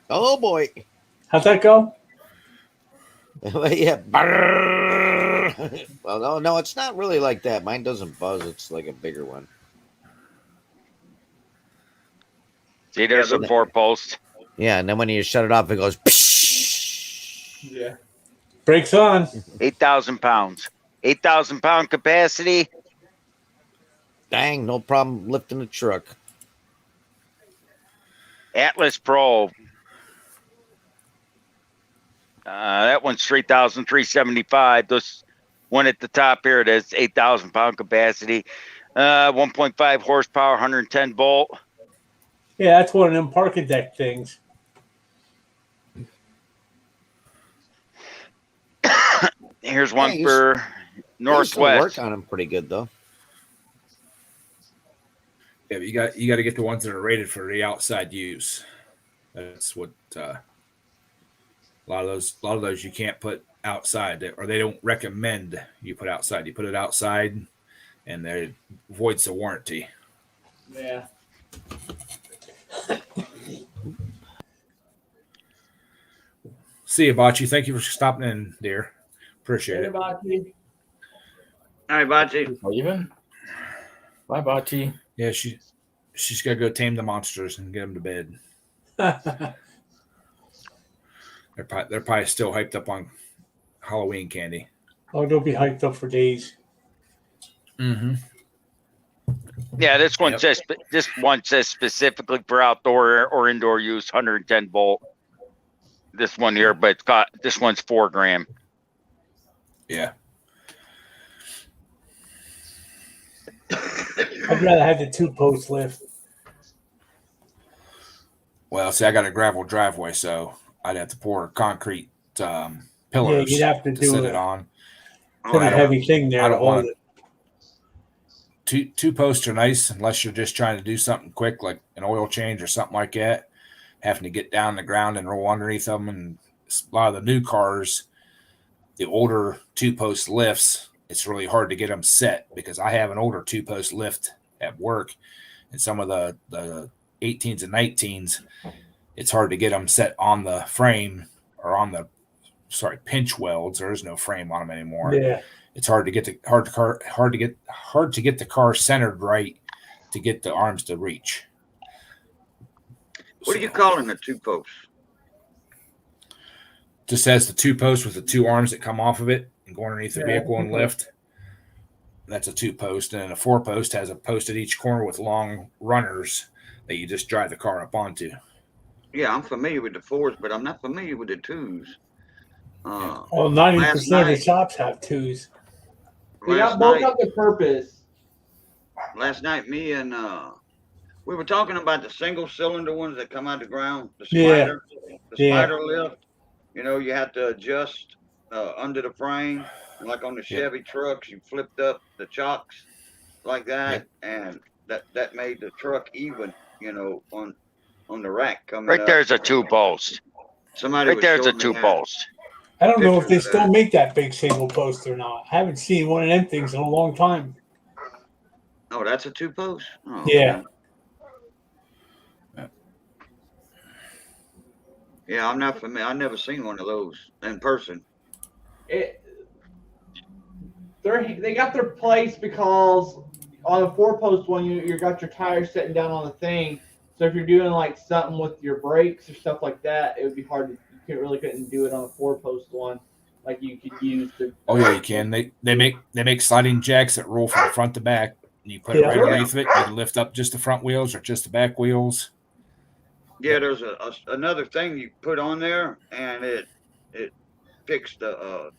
Speaker 9: oh boy.
Speaker 10: How'd that go?
Speaker 9: Yeah. Well, no, it's not really like that. Mine doesn't buzz. It's like a bigger one.
Speaker 6: See, there's a 4-post.
Speaker 9: Yeah, and then when you shut it off, it goes.
Speaker 10: Yeah. Brakes on.
Speaker 6: 8,000 pounds. 8,000 pound capacity.
Speaker 9: Dang, no problem lifting the truck.
Speaker 6: Atlas Pro. That one's 3,375. This one at the top here, that's 8,000 pound capacity. 1.5 horsepower, 110 volt.
Speaker 10: Yeah, that's one of them parking deck things.
Speaker 6: Here's one for Northwest.
Speaker 9: Work on them pretty good though.
Speaker 1: Yeah, but you got to get the ones that are rated for the outside use. That's what a lot of those you can't put outside, or they don't recommend you put outside. You put it outside, and it voids the warranty.
Speaker 8: Yeah.
Speaker 1: See you, Bocce. Thank you for stopping in, dear. Appreciate it.
Speaker 8: All
Speaker 4: right, Bocce.
Speaker 2: Leaving? Bye, Bocce.
Speaker 1: Yeah, she's got to go tame the monsters and get them to bed. They're probably still hyped up on Halloween candy.
Speaker 10: Oh, they'll be hyped up for days.
Speaker 1: Mm-hmm.
Speaker 6: Yeah, this one says specifically for outdoor or indoor use, 110 volt. This one here, but this one's 4 gram.
Speaker 1: Yeah.
Speaker 10: I'd rather have the 2-post lift.
Speaker 1: Well, see, I got a gravel driveway, so I'd have to pour concrete pillars
Speaker 10: you'd have to do
Speaker 1: set
Speaker 10: it.
Speaker 1: it on.
Speaker 10: Put a heavy thing there to hold it.
Speaker 1: Two posts are nice unless you're just trying to do something quick, like an oil change or something like that. Having to get down the ground and roll underneath them, and a lot of the new cars, the older 2-post lifts, it's really hard to get them set because I have an older 2-post lift at work, and some of the 18s and 19s, it's hard to get them set on the frame or on the pinch welds. There is no frame on them anymore.
Speaker 10: Yeah.
Speaker 1: It's hard to get the car centered right to get the arms to reach.
Speaker 4: What are you calling the 2-post?
Speaker 1: Just has the 2-post with the 2 arms that come off of it and go underneath the vehicle and lift. That's a 2-post, and then a 4-post has a post at each corner with long runners that you just drive the car up onto.
Speaker 4: Yeah, I'm familiar with the 4s, but I'm not familiar with the 2s.
Speaker 10: Well, 90% of the shops have 2s.
Speaker 8: They got both up the purpose.
Speaker 4: Last night, me and we were talking about the single cylinder ones that come out of the ground, the spider lift. You know, you have to adjust under the frame, like on the Chevy trucks. You flipped up the chocks like that, and that made the truck even. You know, on the rack coming
Speaker 6: right
Speaker 4: up.
Speaker 6: There's a 2-post.
Speaker 4: Somebody
Speaker 6: right there's a 2-post.
Speaker 10: I don't know if they still make that big single post or not. I haven't seen one of them things in a long time.
Speaker 4: Oh, that's a 2-post? Oh,
Speaker 10: yeah.
Speaker 4: Okay. Yeah, I'm not familiar. I've never seen one of those in person.
Speaker 8: They got their place because on the 4-post one, you got your tires sitting down on the thing. So if you're doing like something with your brakes or stuff like that, it would be hard to. You couldn't do it on a 4-post one like you could use the.
Speaker 1: Oh yeah, you can. They make sliding jacks that roll from front to back. And you put it right underneath it. You can lift up just the front wheels or just the back wheels.
Speaker 4: Yeah, there's another thing you put on there, and it fixed the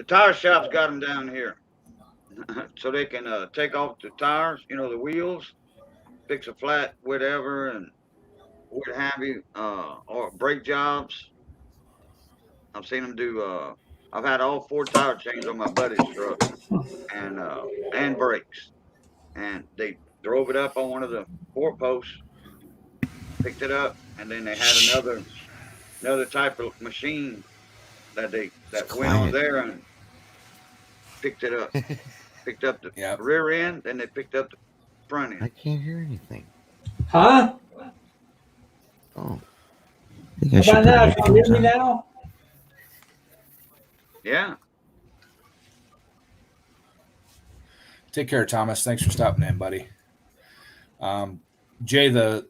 Speaker 4: tire shop's got them down here, so they can take off the tires, you know, the wheels, fix a flat, whatever, and what have you, or brake jobs. I've seen them do. I've had all 4 tire chains on my buddy's truck, and brakes, and they drove it up on one of the 4-posts, picked it up, and then they had another type of machine that went on there and picked it up, picked up the rear end, then they picked up the front end.
Speaker 9: I can't hear anything.
Speaker 10: Huh?
Speaker 9: Oh.
Speaker 10: How about now? Can you hear me now?
Speaker 4: Yeah.
Speaker 1: Take care, Thomas. Thanks for stopping in, buddy. Jay, the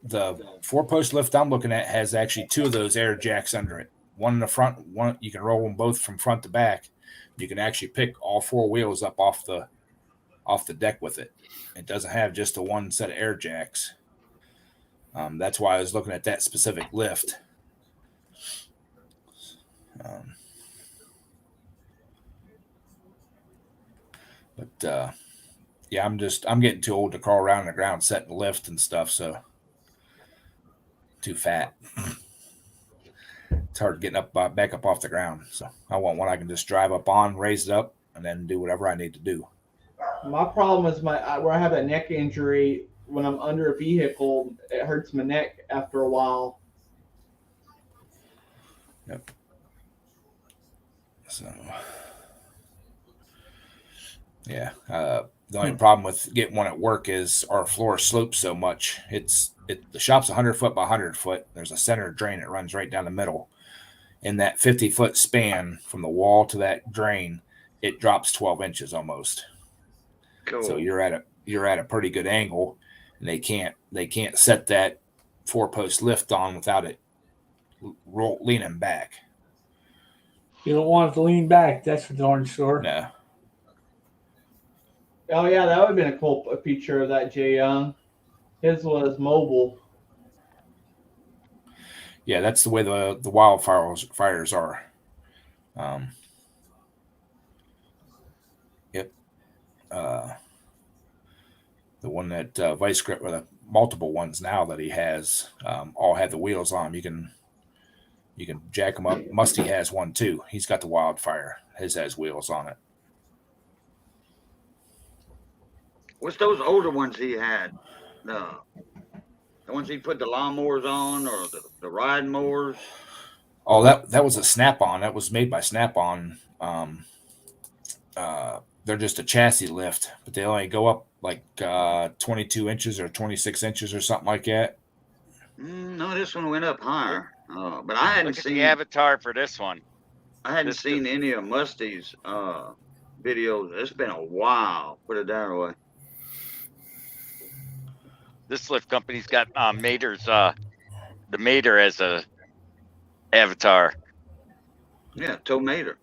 Speaker 1: 4-post lift I'm looking at has actually 2 of those air jacks under it. One in the front, one you can roll them both from front to back. You can actually pick all 4 wheels up off the deck with it. It doesn't have just the one set of air jacks. That's why I was looking at that specific lift. But yeah, I'm getting too old to crawl around the ground setting the lift and stuff, so too fat. It's hard getting back up off the ground. So I want one I can just drive up on, raise it up, and then do whatever I need to do.
Speaker 8: My problem is where I have a neck injury. When I'm under a vehicle, it hurts my neck after a while.
Speaker 1: Yep. So, yeah. The only problem with getting one at work is our floor slopes so much. It's the shop's 100 foot by 100 foot. There's a center drain that runs right down the middle. In that 50-foot span from the wall to that drain, it drops 12 inches almost.
Speaker 4: Cool.
Speaker 1: So you're at a pretty good angle, and they can't set that 4-post lift on without it leaning back.
Speaker 10: You don't want it to lean back. That's for darn sure.
Speaker 1: No.
Speaker 8: Oh yeah, that would have been a cool feature of that Jay Young. His was mobile.
Speaker 1: Yeah, that's the way the wildfires are. Yep. The one that Vice Grip, or the multiple ones now that he has, all have the wheels on them. You can jack them up. Musty has one too. He's got the wildfire. His has wheels on it.
Speaker 4: What's those older ones he had? The ones he put the lawnmowers on, or the ride mowers?
Speaker 1: Oh, that was a Snap-on. That was made by Snap-on. They're just a chassis lift, but they only go up like 22 inches or 26 inches or something like that.
Speaker 4: No, this one went up higher. But I hadn't
Speaker 6: Look at
Speaker 4: seen
Speaker 6: the avatar for this one.
Speaker 4: I hadn't seen any of Musty's videos. It's been a while. Put it that way.
Speaker 6: This lift company's got Mater's the Mater as a avatar.
Speaker 4: Yeah, Toe Mater.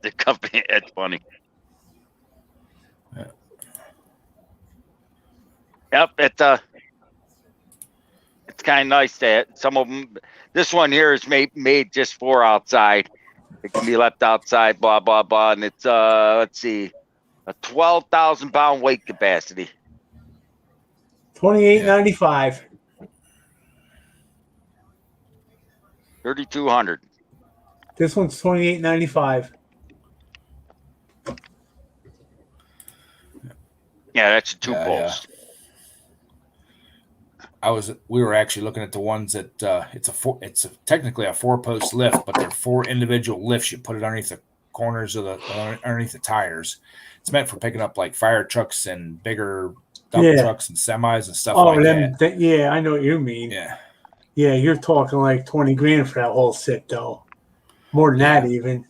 Speaker 6: The company, that's funny.
Speaker 1: Yeah.
Speaker 6: Yep, it's kind of nice that some of them. This one here is made just for outside. It can be left outside, blah blah blah, and it's let's see, a 12,000 pound weight capacity.
Speaker 10: $28.95.
Speaker 6: 3,200.
Speaker 10: This one's $28.95.
Speaker 6: Yeah, that's a 2-post.
Speaker 1: We were actually looking at the ones that it's technically a 4-post lift, but they're 4 individual lifts. You put it underneath the corners of underneath the tires. It's meant for picking up like fire trucks and bigger dump trucks and semis and stuff like that.
Speaker 10: Yeah, I know what you mean. Yeah, you're talking like 20 grand for that whole set, though. More than that, even.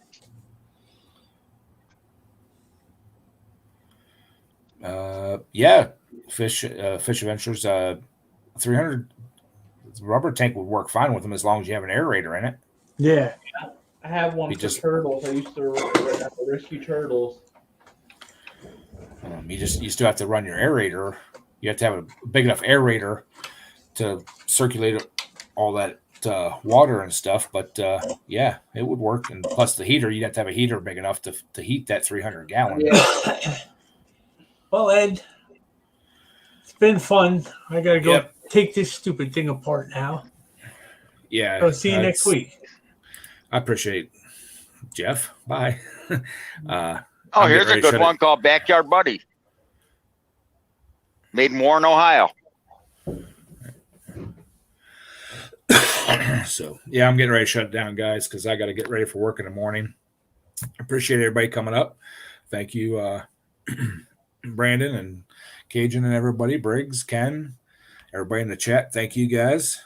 Speaker 1: Fish Adventures 300 rubber tank would work fine with them as long as you have an aerator in it.
Speaker 10: Yeah.
Speaker 8: I have one for turtles. I used to rescue turtles.
Speaker 1: You still have to run your aerator. You have to have a big enough aerator to circulate all that water and stuff. But yeah, it would work. And plus the heater, you'd have to have a heater big enough to heat that 300 gallon.
Speaker 10: Yeah. Well, Ed, it's been fun. I got to go take this stupid thing apart now.
Speaker 1: Yeah.
Speaker 10: I'll see you next week.
Speaker 1: I appreciate it, Jeff. Bye.
Speaker 6: Here's a good one called Backyard Buddy. Made in Warren, Ohio.
Speaker 1: So, yeah, I'm getting ready to shut it down, guys, because I got to get ready for work in the morning. Appreciate everybody coming up. Thank you, Brandon and Cajun and everybody, Briggs, Ken, everybody in the chat. Thank you, guys.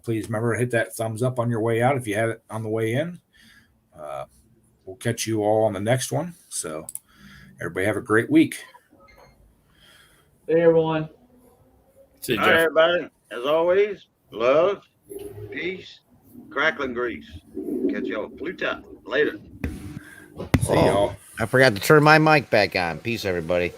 Speaker 1: Please remember to hit that thumbs up on your way out if you had it on the way in. We'll catch you all on the next one. So, everybody have a great week.
Speaker 8: Hey, everyone.
Speaker 2: See you,
Speaker 4: All right, everybody. As always, love, peace, crackling grease. Catch y'all. Pluto. Later.
Speaker 1: See y'all.
Speaker 9: I forgot to turn my mic back on. Peace, everybody.